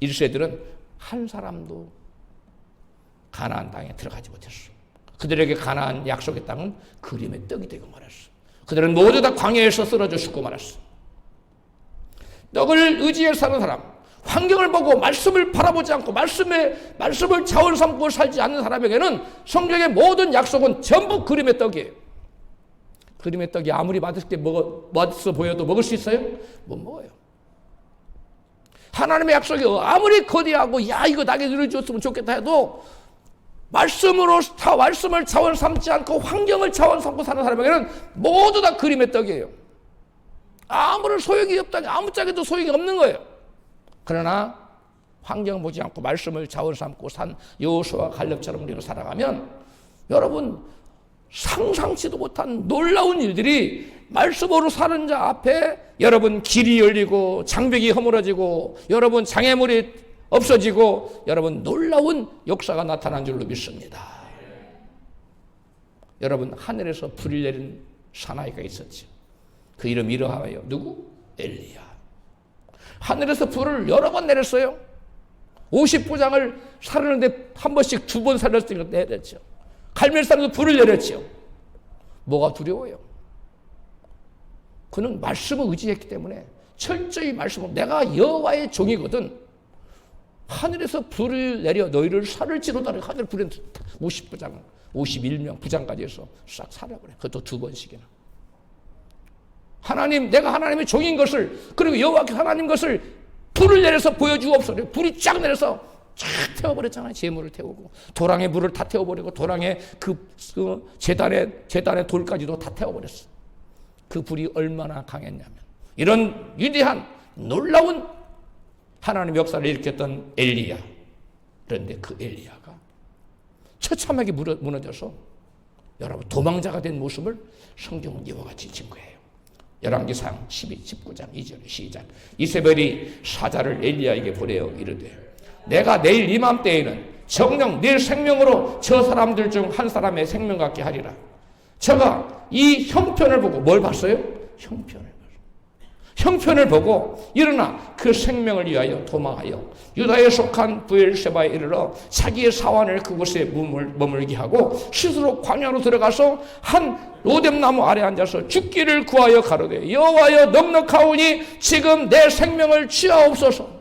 1세들은 한 사람도 가나안 땅에 들어가지 못했어. 그들에게 가나안 약속의 땅은 그림의 떡이 되고 말았어. 그들은 모두 다 광야에서 쓰러져 죽고 말았어. 떡을 의지해 사는 사람, 환경을 보고 말씀을 바라보지 않고 말씀을 자원 삼고 살지 않는 사람에게는 성경의 모든 약속은 전부 그림의 떡이에요. 그림의 떡이 아무리 맛있어 보여도 먹을 수 있어요? 못 먹어요. 하나님의 약속이 아무리 거대하고 야 이거 나에게 이루어졌으면 좋겠다 해도 말씀을 자원 삼지 않고 환경을 자원 삼고 사는 사람에게는 모두 다 그림의 떡이에요. 아무런 소용이 없다니 아무짝에도 소용이 없는 거예요. 그러나 환경 보지 않고 말씀을 자원 삼고 산 여호수아 갈렙처럼 우리가 살아가면 여러분 상상치도 못한 놀라운 일들이 말씀으로 사는 자 앞에 여러분 길이 열리고 장벽이 허물어지고 여러분 장애물이 없어지고 여러분 놀라운 역사가 나타난 줄로 믿습니다. 여러분, 하늘에서 불이 내린 사나이가 있었죠. 그 이름 이러하여 누구? 엘리야. 하늘에서 불을 여러 번 내렸어요. 50부장을 사르는데 한 번씩 2번 살렸으니까 내렸죠. 갈멜산에서 불을 내렸죠. 뭐가 두려워요? 그는 말씀을 의지했기 때문에 철저히 말씀을 내가 여호와의 종이거든. 하늘에서 불을 내려 너희를 살을지로다. 하늘 불에 50부장, 51명 부장까지 해서 싹 살아버려. 그것도 2번씩이나. 하나님, 내가 하나님의 종인 것을 그리고 여호와께 하나님 것을 불을 내려서 보여주옵소서. 불이 쫙 내려서 쫙 태워버렸잖아요. 재물을 태우고 도랑의 물을 다 태워버리고 도랑의 그 제단의 돌까지도 다 태워버렸어. 그 불이 얼마나 강했냐면 이런 위대한 놀라운 하나님의 역사를 일으켰던 엘리야. 그런데 그 엘리야가 처참하게 무너져서 여러분 도망자가 된 모습을 성경은 이와 같이 증거해요. 열왕기상 19장 2절 시작. 이세벨이 사자를 엘리야에게 보내어 이르되 내가 내일 이맘때에는 정녕 네 생명으로 저 사람들 중 한 사람의 생명 같게 하리라. 저가 이 형편을 보고 뭘 봤어요? 형편을 보고 일어나 그 생명을 위하여 도망하여 유다에 속한 브엘세바에 이르러 자기의 사환을 그곳에 머물게 하고 스스로 광야로 들어가서 한 로뎀나무 아래 앉아서 죽기를 구하여 가로되 여호와여 넉넉하오니 지금 내 생명을 취하옵소서.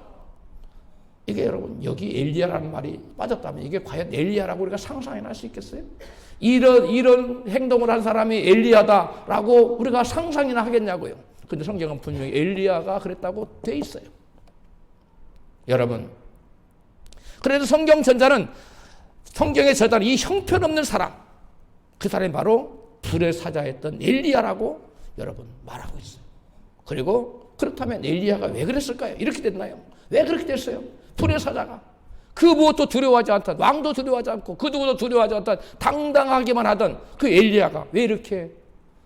이게 여러분 여기 엘리야라는 말이 빠졌다면 이게 과연 엘리야라고 우리가 상상해낼 수 있겠어요? 이런 행동을 한 사람이 엘리야다라고 우리가 상상이나 하겠냐고요. 근데 성경은 분명히 엘리야가 그랬다고 돼 있어요. 여러분, 그래도 성경의 저자는 이 형편없는 사람, 그 사람이 바로 불의 사자였던 엘리야라고 여러분 말하고 있어요. 그리고 그렇다면 엘리야가 왜 그랬을까요? 이렇게 됐나요? 왜 그렇게 됐어요? 불의 사자가 그 무엇도 두려워하지 않던, 왕도 두려워하지 않고 그 누구도 두려워하지 않던 당당하게만 하던 그 엘리야가 왜 이렇게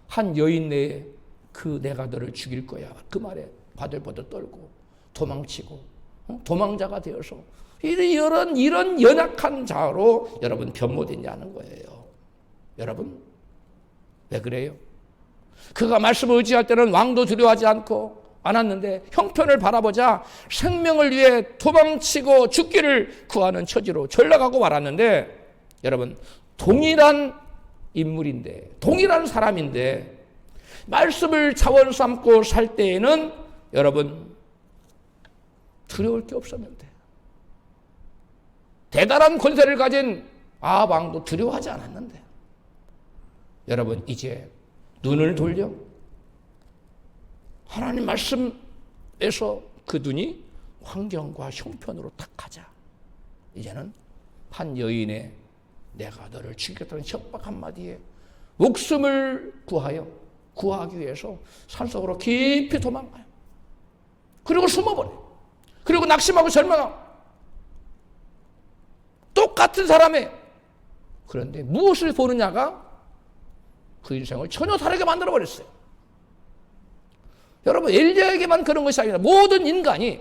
한 여인 내에 그 내가 너를 죽일 거야 그 말에 바들바들 떨고 도망치고 도망자가 되어서 이런 연약한 자로 여러분 변모됐냐는 거예요. 여러분 왜 그래요? 그가 말씀을 의지할 때는 왕도 두려워하지 않았는데 형편을 바라보자 생명을 위해 도망치고 죽기를 구하는 처지로 전락하고 말았는데 여러분 동일한 인물인데 동일한 사람인데 말씀을 자원 삼고 살 때에는 여러분 두려울 게 없었는데 대단한 권세를 가진 아합 왕도 두려워하지 않았는데 여러분 이제 눈을 돌려 하나님 말씀에서 그 눈이 환경과 형편으로 딱 가자. 이제는 한 여인의 내가 너를 죽이겠다는 협박 한마디에 목숨을 구하기 위해서 산속으로 깊이 도망가요. 그리고 숨어버려요. 그리고 낙심하고 절망하고 똑같은 사람이에요. 그런데 무엇을 보느냐가 그 인생을 전혀 다르게 만들어버렸어요. 여러분 엘리야에게만 그런 것이 아니라 모든 인간이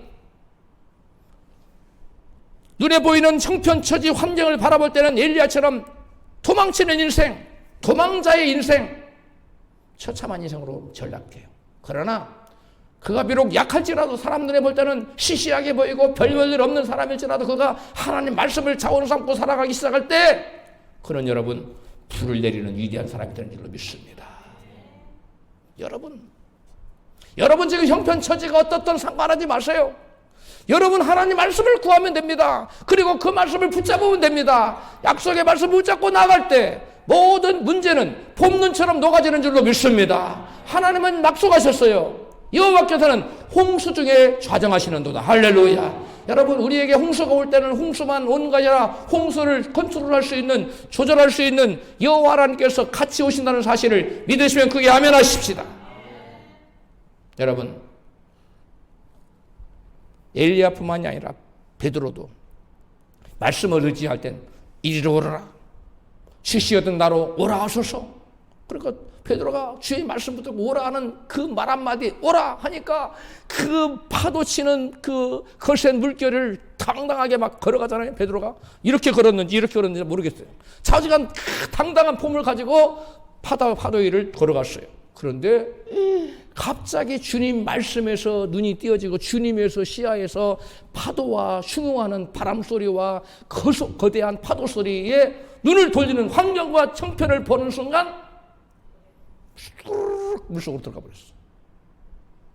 눈에 보이는 형편처지 환경을 바라볼 때는 엘리야처럼 도망치는 인생, 도망자의 인생, 처참한 인생으로 전락해요. 그러나 그가 비록 약할지라도 사람 눈에 볼 때는 시시하게 보이고 별볼일 없는 사람일지라도 그가 하나님 말씀을 자원 삼고 살아가기 시작할 때 그는 여러분 불을 내리는 위대한 사람이 되는 줄로 믿습니다. 여러분 지금 형편처지가 어떻든 상관하지 마세요. 여러분 하나님 말씀을 구하면 됩니다. 그리고 그 말씀을 붙잡으면 됩니다. 약속의 말씀을 붙잡고 나갈 때 모든 문제는 봄눈처럼 녹아지는 줄로 믿습니다. 하나님은 약속하셨어요. 여호와께서는 홍수 중에 좌정하시는도다. 할렐루야. 여러분 우리에게 홍수가 올 때는 홍수만 오는 게 아니라 홍수를 컨트롤할 수 있는 조절할 수 있는 여호와라님께서 같이 오신다는 사실을 믿으시면 그게 아멘하십시다. 여러분 엘리야뿐만이 아니라 베드로도 말씀을 의지할 땐 이리로 오너라 시시하던 나로 오라 하소서. 그러니까 베드로가 주의 말씀 붙들고 오라 하는 그 말 한마디 오라 하니까 그 파도 치는 그 거센 물결을 당당하게 막 걸어가잖아요. 베드로가 이렇게 걸었는지 모르겠어요. 좌지간 당당한 폼을 가지고 파도 위를 걸어갔어요. 그런데 갑자기 주님 말씀에서 눈이 띄어지고 주님에서 시야에서 파도와 흉흉하는 바람 소리와 거대한 파도 소리에 눈을 돌리는 환경과 형편을 보는 순간 물속으로 들어가 버렸어요.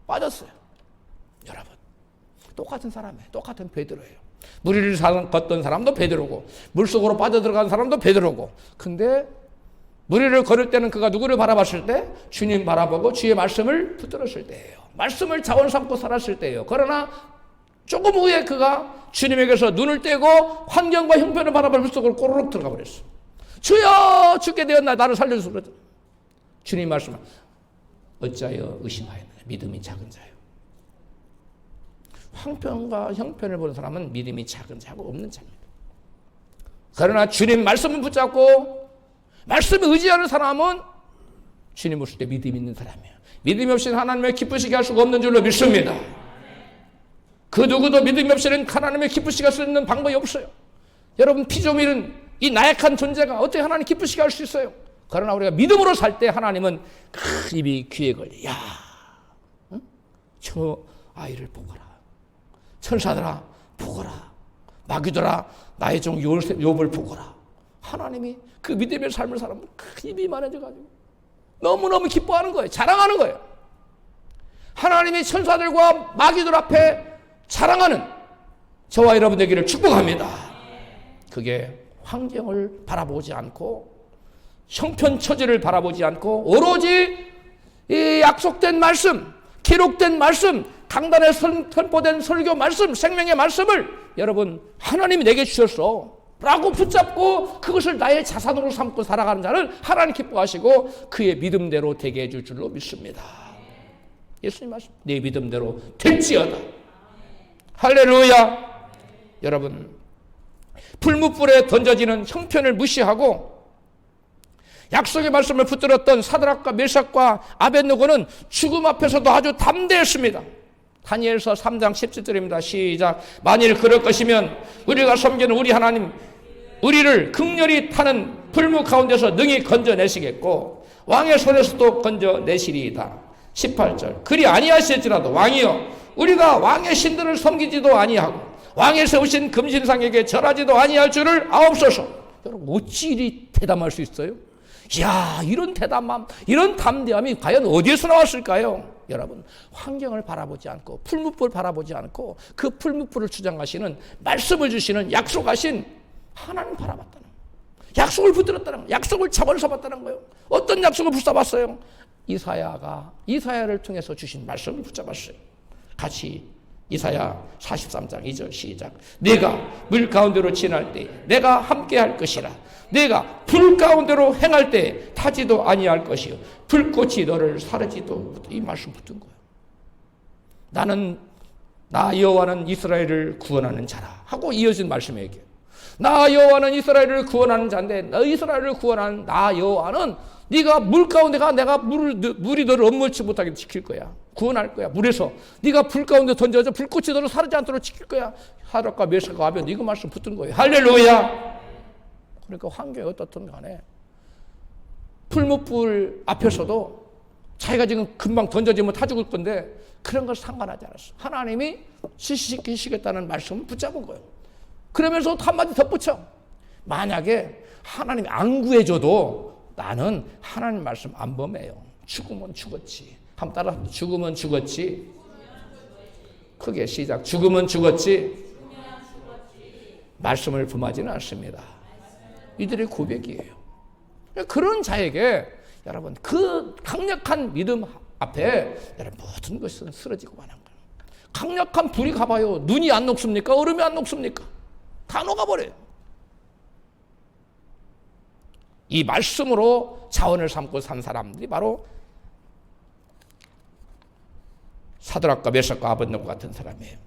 빠졌어요. 여러분 똑같은 사람이에요. 똑같은 베드로예요. 물 위를 걷던 사람도 베드로고 물속으로 빠져들어간 사람도 베드로고 근데 물 위를 걸을 때는 그가 누구를 바라봤을 때? 주님 바라보고 주의 말씀을 붙들었을 때예요. 말씀을 자원 삼고 살았을 때예요. 그러나 조금 후에 그가 주님에게서 눈을 떼고 환경과 형편을 바라볼 물속으로 꼬르륵 들어가 버렸어. 주여 죽게 되었나 나를 살려주소서. 그러죠. 주님 말씀은 어찌하여 의심하였느냐 믿음이 작은 자요. 황편과 형편을 보는 사람은 믿음이 작은 자고 없는 자입니다. 그러나 주님 말씀을 붙잡고 말씀에 의지하는 사람은 주님 오실 때 믿음이 있는 사람이에요. 믿음이 없이는 하나님을 기쁘시게 할 수가 없는 줄로 믿습니다. 그 누구도 믿음이 없이는 하나님을 기쁘시게 할 수 있는 방법이 없어요. 여러분, 피조물은 이 나약한 존재가 어떻게 하나님 기쁘시게 할 수 있어요? 그러나 우리가 믿음으로 살 때 하나님은 입이 귀에 걸려. 야, 응? 저 아이를 보거라. 천사들아 보거라. 마귀들아 나의 종 욥을 보거라. 하나님이 그 믿음의 삶을 살면 입이 많아져가지고 너무너무 기뻐하는 거예요. 자랑하는 거예요. 하나님이 천사들과 마귀들 앞에 자랑하는 저와 여러분 되기를 축복합니다. 그게 환경을 바라보지 않고 형편처지를 바라보지 않고 오로지 이 약속된 말씀, 기록된 말씀, 강단에 선포된 설교 말씀, 생명의 말씀을 여러분 하나님이 내게 주셨어 라고 붙잡고 그것을 나의 자산으로 삼고 살아가는 자는 하나님 기뻐하시고 그의 믿음대로 되게 해줄 줄로 믿습니다. 예수님 말씀, 내 믿음대로 될지어다. 할렐루야. 여러분, 풀무불에 던져지는 형편을 무시하고 약속의 말씀을 붙들었던 사드락과 메삭과 아벳느고는 죽음 앞에서도 아주 담대했습니다. 다니엘서 3장 17절입니다. 시작. 만일 그럴 것이면 우리가 섬기는 우리 하나님 우리를 극렬히 타는 풀무 가운데서 능히 건져내시겠고 왕의 손에서도 건져내시리이다. 18절. 그리 아니하실지라도 왕이여 우리가 왕의 신들을 섬기지도 아니하고 왕의 세우신 금신상에게 절하지도 아니할 줄을 아옵소서. 여러분, 어찌 이리 대담할 수 있어요? 이야, 이런 대담함, 이런 담대함이 과연 어디에서 나왔을까요? 여러분, 환경을 바라보지 않고 풀무불을 바라보지 않고 그 풀무불을 주장하시는 말씀을 주시는 약속하신 하나님 바라봤다는 거예요. 약속을 붙들었다는 거예요. 약속을 잡아서 잡았다는 거예요. 어떤 약속을 붙잡았어요? 이사야를 통해서 주신 말씀을 붙잡았어요. 같이 이사야 43장 2절 시작. 내가 물 가운데로 지날 때 내가 함께 할 것이라. 내가 불 가운데로 행할 때 타지도 아니할 것이요 불꽃이 너를 사르지도 못해. 이 말씀 붙은 거예요. 나 여호와는 이스라엘을 구원하는 자라 하고 이어진 말씀에 얘기해요. 나 여호와는 이스라엘을 구원하는 자인데 너 이스라엘을 구원하는 나 여호와는 네가 물 가운데 가 내가 물이 너를 엄물치 못하게 지킬 거야. 구원할 거야. 물에서 네가 불 가운데 던져져 불꽃이 너를 사르지 않도록 지킬 거야. 사드락과 메삭과 아벳 이거 말씀 붙은 거예요. 할렐루야. 그러니까 환경이 어떻든 간에 풀무불 앞에서도 자기가 지금 금방 던져지면 타 죽을 건데 그런 걸 상관하지 않았어. 하나님이 지시시키시겠다는 말씀을 붙잡은 거예요. 그러면서 한마디 덧붙여. 만약에 하나님이 안 구해줘도 나는 하나님 말씀 안 범해요. 죽으면 죽었지. 한번 따라 죽으면 죽었지. 크게 시작. 죽으면 죽었지. 말씀을 범하지는 않습니다. 이들의 고백이에요. 그런 자에게 여러분 그 강력한 믿음 앞에 여러분 모든 것은 쓰러지고 마는 거예요. 강력한 불이 가봐요. 눈이 안 녹습니까? 얼음이 안 녹습니까? 다 녹아버려요. 이 말씀으로 자원을 삼고 산 사람들이 바로 사드락과 메삭과 아벳느고 같은 사람이에요.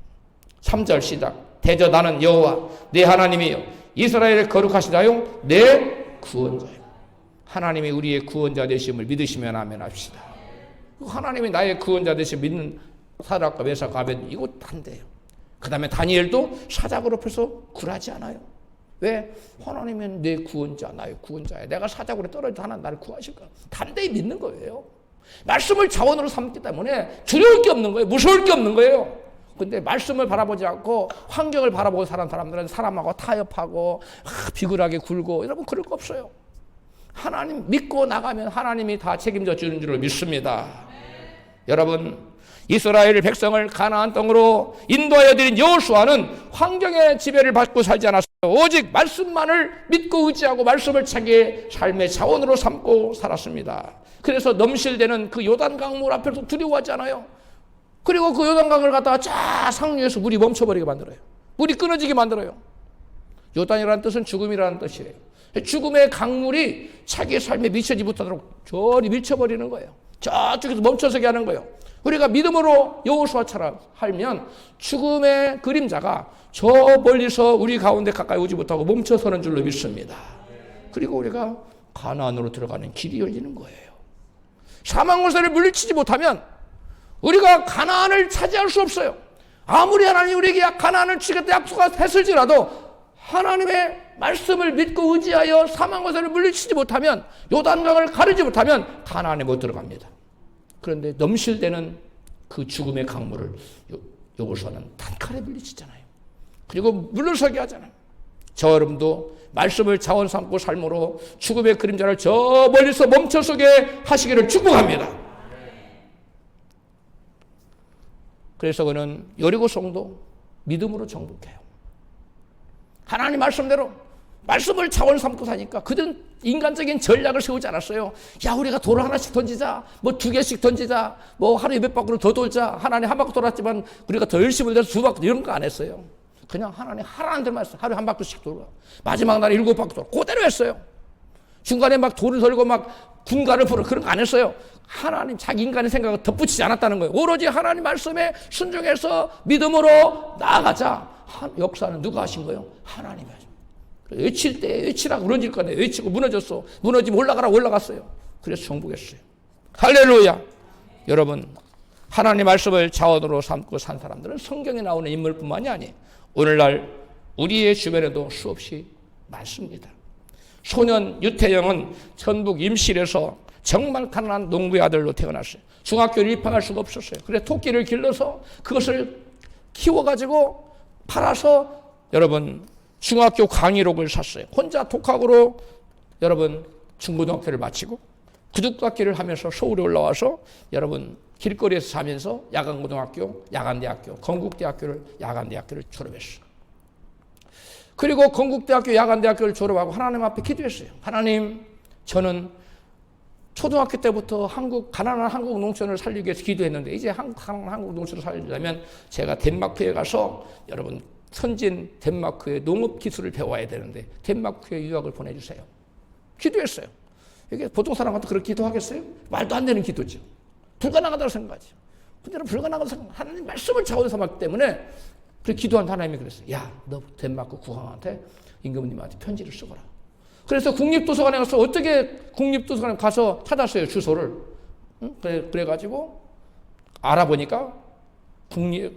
3절 시작. 대저 나는 여호와 내 하나님이요 이스라엘의 거룩하시다요 내 구원자요. 하나님이 우리의 구원자 되심을 믿으시면 아멘 합시다. 하나님이 나의 구원자 되심을 믿는 사드락과 메삭과 아벳느고 이거 한대요. 그 다음에 다니엘도 사자굴 앞에서 굴하지 않아요. 왜? 하나님은 내 구원자, 나의 구원자야. 내가 사자굴에 떨어져도 하나님 나를 구하실 거야. 단대히 믿는 거예요. 말씀을 자원으로 삼기 때문에 두려울 게 없는 거예요. 무서울 게 없는 거예요. 근데 말씀을 바라보지 않고 환경을 바라보고 사는 사람들은 사람하고 타협하고 비굴하게 굴고 여러분 그럴 거 없어요. 하나님 믿고 나가면 하나님이 다 책임져 주는 줄로 믿습니다. 여러분 이스라엘 백성을 가나안 땅으로 인도하여 드린 여호수아는 환경의 지배를 받고 살지 않았어요. 오직 말씀만을 믿고 의지하고 말씀을 자기의 삶의 자원으로 삼고 살았습니다. 그래서 넘실대는 그 요단강물 앞에서 두려워하지 않아요. 그리고 그 요단강을 갖다가 쫙 상류에서 물이 멈춰버리게 만들어요. 물이 끊어지게 만들어요. 요단이라는 뜻은 죽음이라는 뜻이에요. 죽음의 강물이 자기의 삶에 미쳐지 못하도록 저리 밀쳐버리는 거예요. 저쪽에서 멈춰서게 하는 거예요. 우리가 믿음으로 여호수아처럼 살면 죽음의 그림자가 저 멀리서 우리 가운데 가까이 오지 못하고 멈춰서는 줄로 믿습니다. 그리고 우리가 가나안으로 들어가는 길이 열리는 거예요. 사망 권세를 물리치지 못하면 우리가 가나안을 차지할 수 없어요. 아무리 하나님이 우리에게 가나안을 주겠다 약속했을지라도 하나님의 말씀을 믿고 의지하여 사망 권세를 물리치지 못하면, 요단강을 가르지 못하면 가나안에 못 들어갑니다. 그런데 넘실대는 그 죽음의 강물을 여호수아는 단칼에 물리치잖아요. 그리고 물러서게 하잖아요. 저 여러분도 말씀을 자원 삼고 삶으로 죽음의 그림자를 저 멀리서 멈춰서게 하시기를 축복합니다. 그래서 그는 여리고성도 믿음으로 정복해요. 하나님 말씀대로 말씀을 자원 삼고 사니까 그들은 인간적인 전략을 세우지 않았어요. 야, 우리가 돌을 하나씩 던지자, 뭐 2개씩 던지자, 뭐 하루에 몇 바퀴를 더 돌자. 하나님 한 바퀴 돌았지만 우리가 더 열심히 돌아서 2바퀴, 이런 거 안 했어요. 그냥 하나님 하라는 대로 말씀, 하루에 한 바퀴씩 돌고 마지막 날에 7바퀴 돌고 그대로 했어요. 중간에 막 돌을 돌고 막 군가를 풀어, 그런 거 안 했어요. 하나님 자기 인간의 생각을 덧붙이지 않았다는 거예요. 오로지 하나님 말씀에 순종해서 믿음으로 나아가자. 역사는 누가 하신 거예요? 하나님이 하신 거예요. 외칠 때 외치라고 무너질 거네. 외치고 무너졌어. 무너지면 올라가라고 올라갔어요. 그래서 정복했어요. 할렐루야. 여러분, 하나님 말씀을 자원으로 삼고 산 사람들은 성경에 나오는 인물뿐만이 아니에요. 오늘날 우리의 주변에도 수없이 많습니다. 소년 유태영은 전북 임실에서 정말 가난한 농부의 아들로 태어났어요. 중학교를 입학할 수가 없었어요. 그래서 토끼를 길러서 그것을 키워가지고 팔아서 여러분 중학교 강의록을 샀어요. 혼자 독학으로 여러분 중고등학교를 마치고 구두깎이를 하면서 서울에 올라와서 여러분 길거리에서 자면서 야간고등학교, 야간대학교, 건국대학교를 야간대학교를 졸업했어요. 그리고 건국대학교, 야간대학교를 졸업하고 하나님 앞에 기도했어요. 하나님, 저는 초등학교 때부터 가난한 한국 농촌을 살리기 위해서 기도했는데 이제 가난한 한국 농촌을 살리려면 제가 덴마크에 가서 여러분 선진 덴마크의 농업 기술을 배워야 되는데 덴마크에 유학을 보내주세요. 기도했어요. 이게 보통 사람한테 그렇게 기도하겠어요? 말도 안 되는 기도죠. 불가능하다고 생각하죠. 근데 불가능하다고 생각, 하나님 말씀을 자원 삼았기 때문에 그렇게 기도한 하나님이 그랬어요. 야, 너 덴마크 국왕한테, 임금님한테 편지를 쓰거라. 그래서 국립도서관에 가서 어떻게 국립도서관에 가서 찾았어요, 주소를. 그래가지고 알아보니까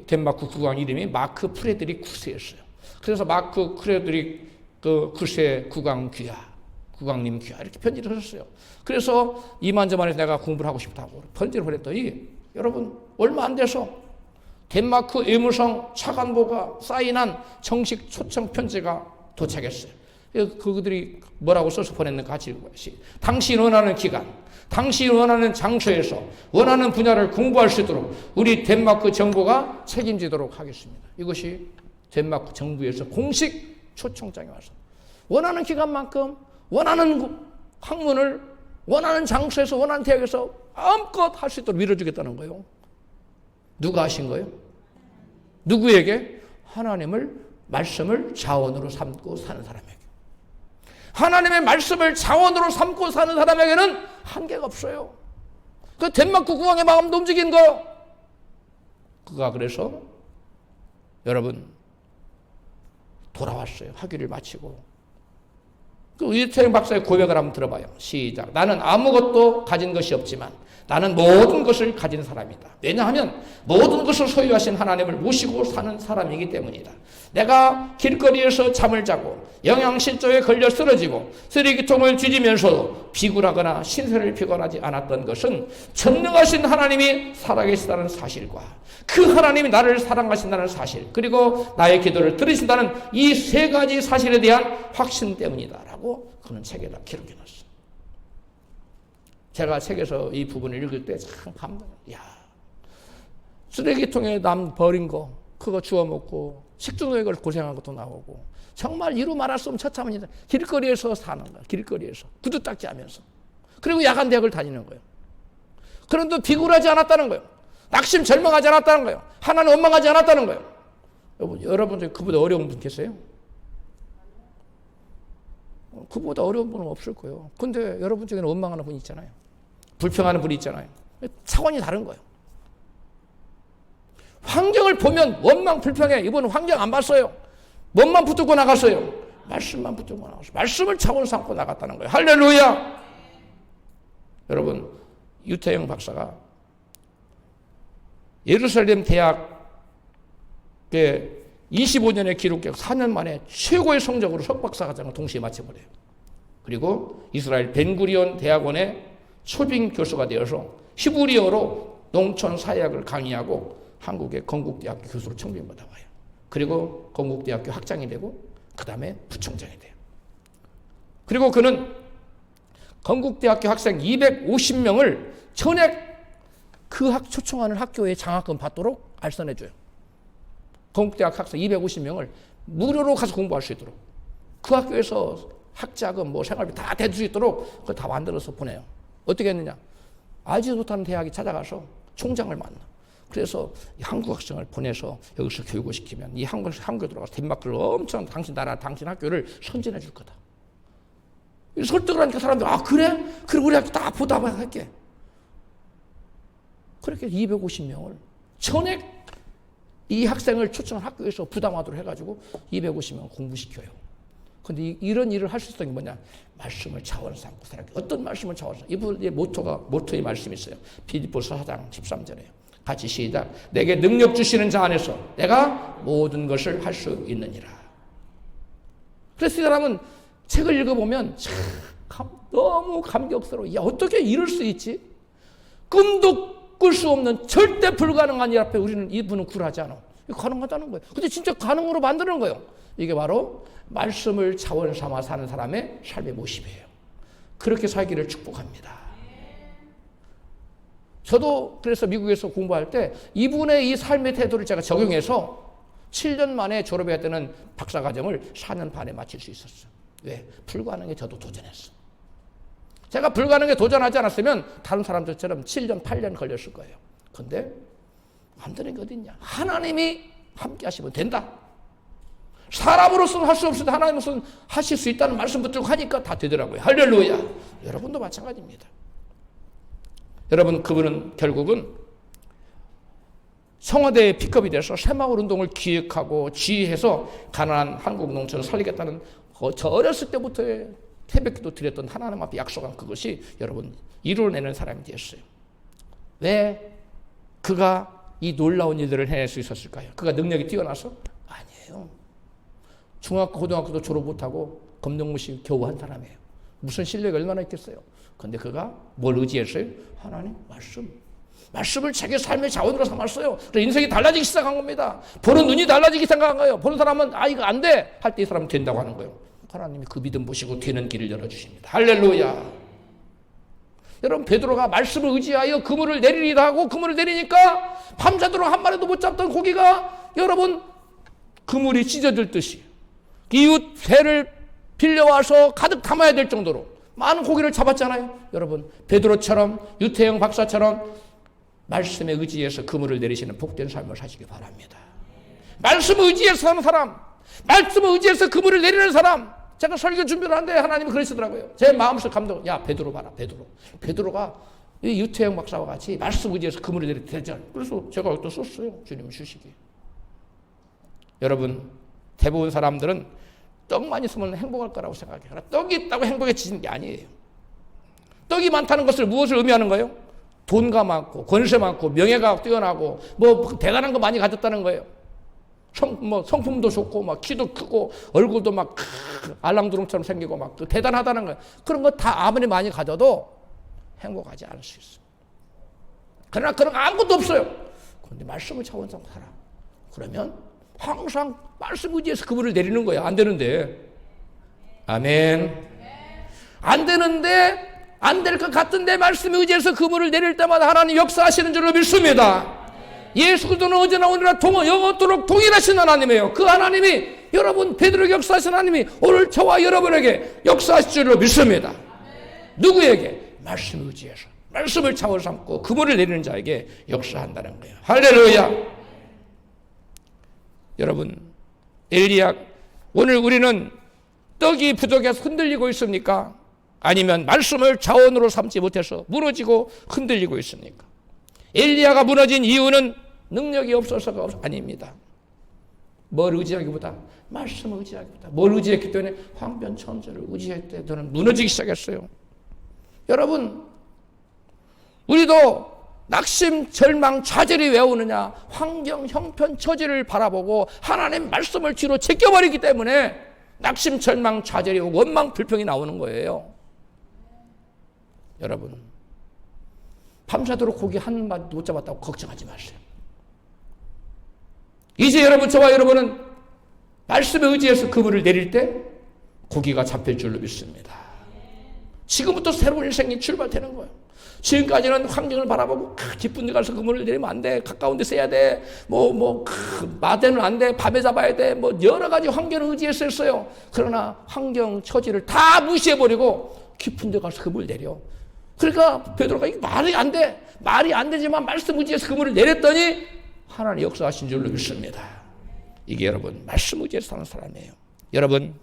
덴마크 국왕 이름이 마크 프레드릭 쿠세였어요. 그래서 마크 프레드릭 쿠세 국왕 귀하, 국왕님 귀하 이렇게 편지를 썼어요. 그래서 이만저만해서 내가 공부를 하고 싶다고 편지를 보냈더니 여러분 얼마 안 돼서 덴마크 의무성 차관보가 사인한 정식 초청 편지가 도착했어요. 그들이 뭐라고 써서 보냈는가 같이 읽어보시. 당신 원하는 기간, 당신 원하는 장소에서 원하는 분야를 공부할 수 있도록 우리 덴마크 정부가 책임지도록 하겠습니다. 이것이 덴마크 정부에서 공식 초청장이 와서 원하는 기간만큼 원하는 학문을 원하는 장소에서 원하는 대학에서 마음껏 할 수 있도록 밀어주겠다는 거예요. 누가 하신 거예요? 누구에게? 하나님을 말씀을 자원으로 삼고 사는 사람에게. 하나님의 말씀을 자원으로 삼고 사는 사람에게는 한계가 없어요. 그 덴마크 국왕의 마음도 움직인 거예요. 그가 그래서 여러분 돌아왔어요. 학위를 마치고. 그 유태영 박사의 고백을 한번 들어봐요. 시작. 나는 아무것도 가진 것이 없지만 나는 모든 것을 가진 사람이다. 왜냐하면 모든 것을 소유하신 하나님을 모시고 사는 사람이기 때문이다. 내가 길거리에서 잠을 자고 영양실조에 걸려 쓰러지고 쓰레기통을 뒤지면서도 비굴하거나 신세를 피곤하지 않았던 것은 전능하신 하나님이 살아계시다는 사실과 그 하나님이 나를 사랑하신다는 사실, 그리고 나의 기도를 들으신다는 이 세 가지 사실에 대한 확신 때문이다라고 그는 책에다 기록해놨어요. 제가 책에서 이 부분을 읽을 때 참 감동해요. 야, 쓰레기통에 남 버린 거 그거 주워 먹고 식중독에 걸려 고생한 것도 나오고 정말 이루 말할 수 없는 처참합니다. 길거리에서 사는 거야. 길거리에서 구두 닦지 하면서. 그리고 야간 대학을 다니는 거예요. 그런데 비굴하지 않았다는 거예요. 낙심 절망하지 않았다는 거예요. 하나님 원망하지 않았다는 거예요. 여러분 중에 그보다 어려운 분 계세요? 그보다 어려운 분은 없을 거예요. 근데 여러분 중에는 원망하는 분이 있잖아요. 불평하는 분이 있잖아요. 차원이 다른 거예요. 환경을 보면 원망, 불평해. 이분은 환경 안 봤어요. 몸만 붙들고 나갔어요. 말씀만 붙들고 나가서 말씀을 차원 삼고 나갔다는 거예요. 할렐루야. 여러분, 유태영 박사가 예루살렘 대학의 25년의 기록력 4년 만에 최고의 성적으로 석박사 과정을 동시에 마쳐버려요. 그리고 이스라엘 벤구리온 대학원의 초빙 교수가 되어서 히브리어로 농촌 사회학을 강의하고 한국의 건국대학교 교수로 청빙받아와요. 그리고 건국대학교 학장이 되고 그 다음에 부총장이 돼요. 그리고 그는 건국대학교 학생 250명을 전액 그 초청하는 학교에 장학금 받도록 알선해줘요. 건국대학 학생 250명을 무료로 가서 공부할 수 있도록 그 학교에서 학자금, 생활비 다 대줄 수 있도록 그걸 다 만들어서 보내요. 어떻게 했느냐? 알지도 못하는 대학에 찾아가서 총장을 만나. 그래서 한국 학생을 보내서 여기서 교육을 시키면 이 한국에 들어가서 덴마크를 엄청 당신 나라, 당신 학교를 선전해 줄 거다. 설득을 하니까 사람들, 그래? 그래, 우리 학교 다 보답할게. 그렇게 250명을 전액 이 학생을 초청한 학교에서 부담하도록 해가지고 250명 공부시켜요. 근데 이런 일을 할 수 있었던 게 뭐냐? 말씀을 차원 삼고 살았기. 어떤 말씀을 차원 삼고? 이분의 모토의 말씀이 있어요. 빌립보서 4장 13절에요. 같이 시작. 내게 능력 주시는 자 안에서 내가 모든 것을 할 수 있느니라. 그래서 이 사람은 책을 읽어보면 너무 감격스러워. 야, 어떻게 이럴 수 있지? 꿈도 꿀 수 없는 절대 불가능한 일 앞에 우리는 이분은 굴하지 않아. 이거 가능하다는 거예요. 근데 진짜 가능으로 만드는 거예요. 이게 바로 말씀을 자원 삼아 사는 사람의 삶의 모습이에요. 그렇게 살기를 축복합니다. 저도 그래서 미국에서 공부할 때 이분의 이 삶의 태도를 제가 적용해서 7년 만에 졸업해야 되는 박사과정을 4년 반에 마칠 수 있었어요. 왜? 불가능에 저도 도전했어. 제가 불가능에 도전하지 않았으면 다른 사람들처럼 7년, 8년 걸렸을 거예요. 근데 안 되는 게 어딨냐? 하나님이 함께 하시면 된다. 사람으로서는 할 수 없어도 하나님으로서는 하실 수 있다는 말씀 붙들고 하니까 다 되더라고요. 할렐루야. 여러분도 마찬가지입니다. 여러분, 그분은 결국은 청와대에 픽업이 돼서 새마을 운동을 기획하고 지휘해서 가난한 한국 농촌을 살리겠다는 저 어렸을 때부터의 태백기도 드렸던 하나님 앞에 약속한 그것이 여러분 이루어내는 사람이 되었어요. 왜 그가 이 놀라운 일들을 해낼 수 있었을까요? 그가 능력이 뛰어나서? 아니에요. 중학교, 고등학교도 졸업 못하고 검정고시 겨우 한 사람이에요. 무슨 실력이 얼마나 있겠어요? 근데 그가 뭘 의지했어요? 하나님 말씀. 말씀을 자기 삶의 자원으로 삼았어요. 그래서 인생이 달라지기 시작한 겁니다. 보는 눈이 달라지기 시작한 거예요. 보는 사람은 이거 안 돼! 할 때 이 사람은 된다고 하는 거예요. 하나님이 그 믿음 보시고 되는 길을 열어주십니다. 할렐루야. 여러분, 베드로가 말씀을 의지하여 그물을 내리리다 하고 그물을 내리니까 밤새도록 한 마리도 못 잡던 고기가 여러분 그물이 찢어질 듯이 이웃 배를 빌려와서 가득 담아야 될 정도로 많은 고기를 잡았잖아요. 여러분, 베드로처럼 유태영 박사처럼 말씀에 의지해서 그물을 내리시는 복된 삶을 사시기 바랍니다. 말씀을 의지해서 사는 사람, 말씀을 의지해서 그물을 내리는 사람. 제가 설교 준비를 하는데 하나님이 그러시더라고요. 제 마음속 감동. 야, 베드로 봐라, 베드로. 베드로가 이 유태영 박사와 같이 말씀 의지해서 그물을 내릴 때 되잖아요. 그래서 제가 또 썼어요. 주님 주시기. 여러분, 대부분 사람들은 떡만 있으면 행복할 거라고 생각해요. 그러나 떡이 있다고 행복해지는 게 아니에요. 떡이 많다는 것을 무엇을 의미하는 거예요? 돈가 많고 권세 많고 명예가 뛰어나고 대단한 거 많이 가졌다는 거예요. 성품도 좋고 막 키도 크고 얼굴도 막 알랑드롱처럼 생기고 막 대단하다는 거예요. 그런 거 다 아무리 많이 가져도 행복하지 않을 수 있어요. 그러나 그런 거 아무것도 없어요. 그런데 말씀을 차원상 살아. 그러면 항상 말씀 의지해서 그물을 내리는 거야. 안 되는데. 아멘. 안 되는데 안 될 것 같은데 말씀 의지해서 그물을 내릴 때마다 하나님 역사하시는 줄로 믿습니다. 예수 그리스도는 어제나 오늘나 영원토록 동일하신 하나님이에요. 그 하나님이 여러분 베드로에게 역사하신 하나님이 오늘 저와 여러분에게 역사하실 줄로 믿습니다. 누구에게? 말씀 의지해서 말씀을 차원 삼고 그물을 내리는 자에게 역사한다는 거예요. 할렐루야. 여러분, 엘리야, 오늘 우리는 떡이 부족해서 흔들리고 있습니까? 아니면 말씀을 자원으로 삼지 못해서 무너지고 흔들리고 있습니까? 엘리야가 무너진 이유는 능력이 없어서가 아닙니다. 뭘 의지하기보다 말씀을 의지하기보다 뭘 의지했기 때문에 황변천재를 의지할 때 저는 무너지기 시작했어요. 여러분, 우리도 낙심, 절망, 좌절이 왜 오느냐? 환경, 형편, 처지를 바라보고 하나님 말씀을 뒤로 제껴버리기 때문에 낙심, 절망, 좌절이 오고 원망, 불평이 나오는 거예요. 여러분, 밤새도록 고기 한 마리 못 잡았다고 걱정하지 마세요. 이제 여러분, 저와 여러분은 말씀에 의지해서 그물을 내릴 때 고기가 잡힐 줄로 믿습니다. 지금부터 새로운 인생이 출발되는 거예요. 지금까지는 환경을 바라보고 깊은 데 가서 그물을 내리면 안 돼. 가까운 데 써야 돼. 마대는 안 돼. 밤에 잡아야 돼. 여러 가지 환경을 의지해서 했어요. 그러나 환경, 처지를 다 무시해버리고 깊은 데 가서 그물을 내려. 그러니까 베드로가 이게 말이 안 돼. 말이 안 되지만 말씀 의지해서 그물을 내렸더니 하나님 역사하신 줄로 믿습니다. 이게 여러분 말씀 의지해서 사는 사람이에요. 여러분,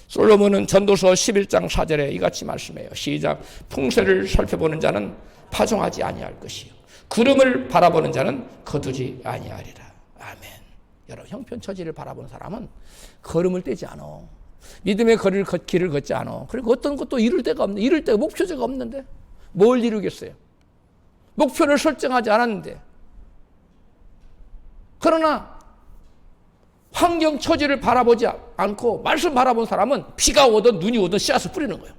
솔로몬은 전도서 11장 4절에 이같이 말씀해요. 시작. 풍세를 살펴보는 자는 파종하지 아니할 것이요 구름을 바라보는 자는 거두지 아니하리라. 아멘. 여러분, 형편처지를 바라보는 사람은 걸음을 떼지 않아. 믿음의 길을 걷지 않아. 그리고 어떤 것도 이룰 데가 없네. 이룰 데가 목표제가 없는데 뭘 이루겠어요? 목표를 설정하지 않았는데. 그러나 환경 처지를 바라보지 않고 말씀 바라본 사람은 비가 오든 눈이 오든 씨앗을 뿌리는 거예요.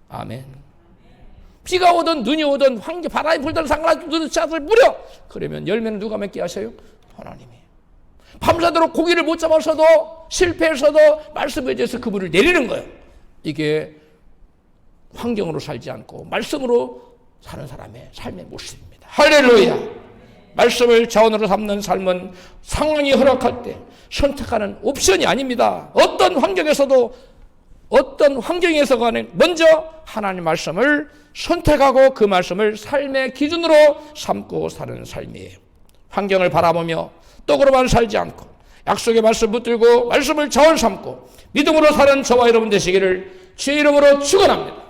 아멘. 비가 오든 눈이 오든 환경 바람이 불든 상관없이 씨앗을 뿌려. 그러면 열매는 누가 맺게 하세요? 하나님이. 밤새도록 고기를 못 잡아서도 실패해서도 말씀에 대해서 그물을 내리는 거예요. 이게 환경으로 살지 않고 말씀으로 사는 사람의 삶의 모습입니다. 할렐루야. 말씀을 자원으로 삼는 삶은 상황이 허락할 때 선택하는 옵션이 아닙니다. 어떤 환경에서도 어떤 환경에서 간에 먼저 하나님 말씀을 선택하고 그 말씀을 삶의 기준으로 삼고 사는 삶이에요. 환경을 바라보며 떡으로만 살지 않고 약속의 말씀 붙들고 말씀을 자원 삼고 믿음으로 사는 저와 여러분 되시기를 주의 이름으로 축원합니다.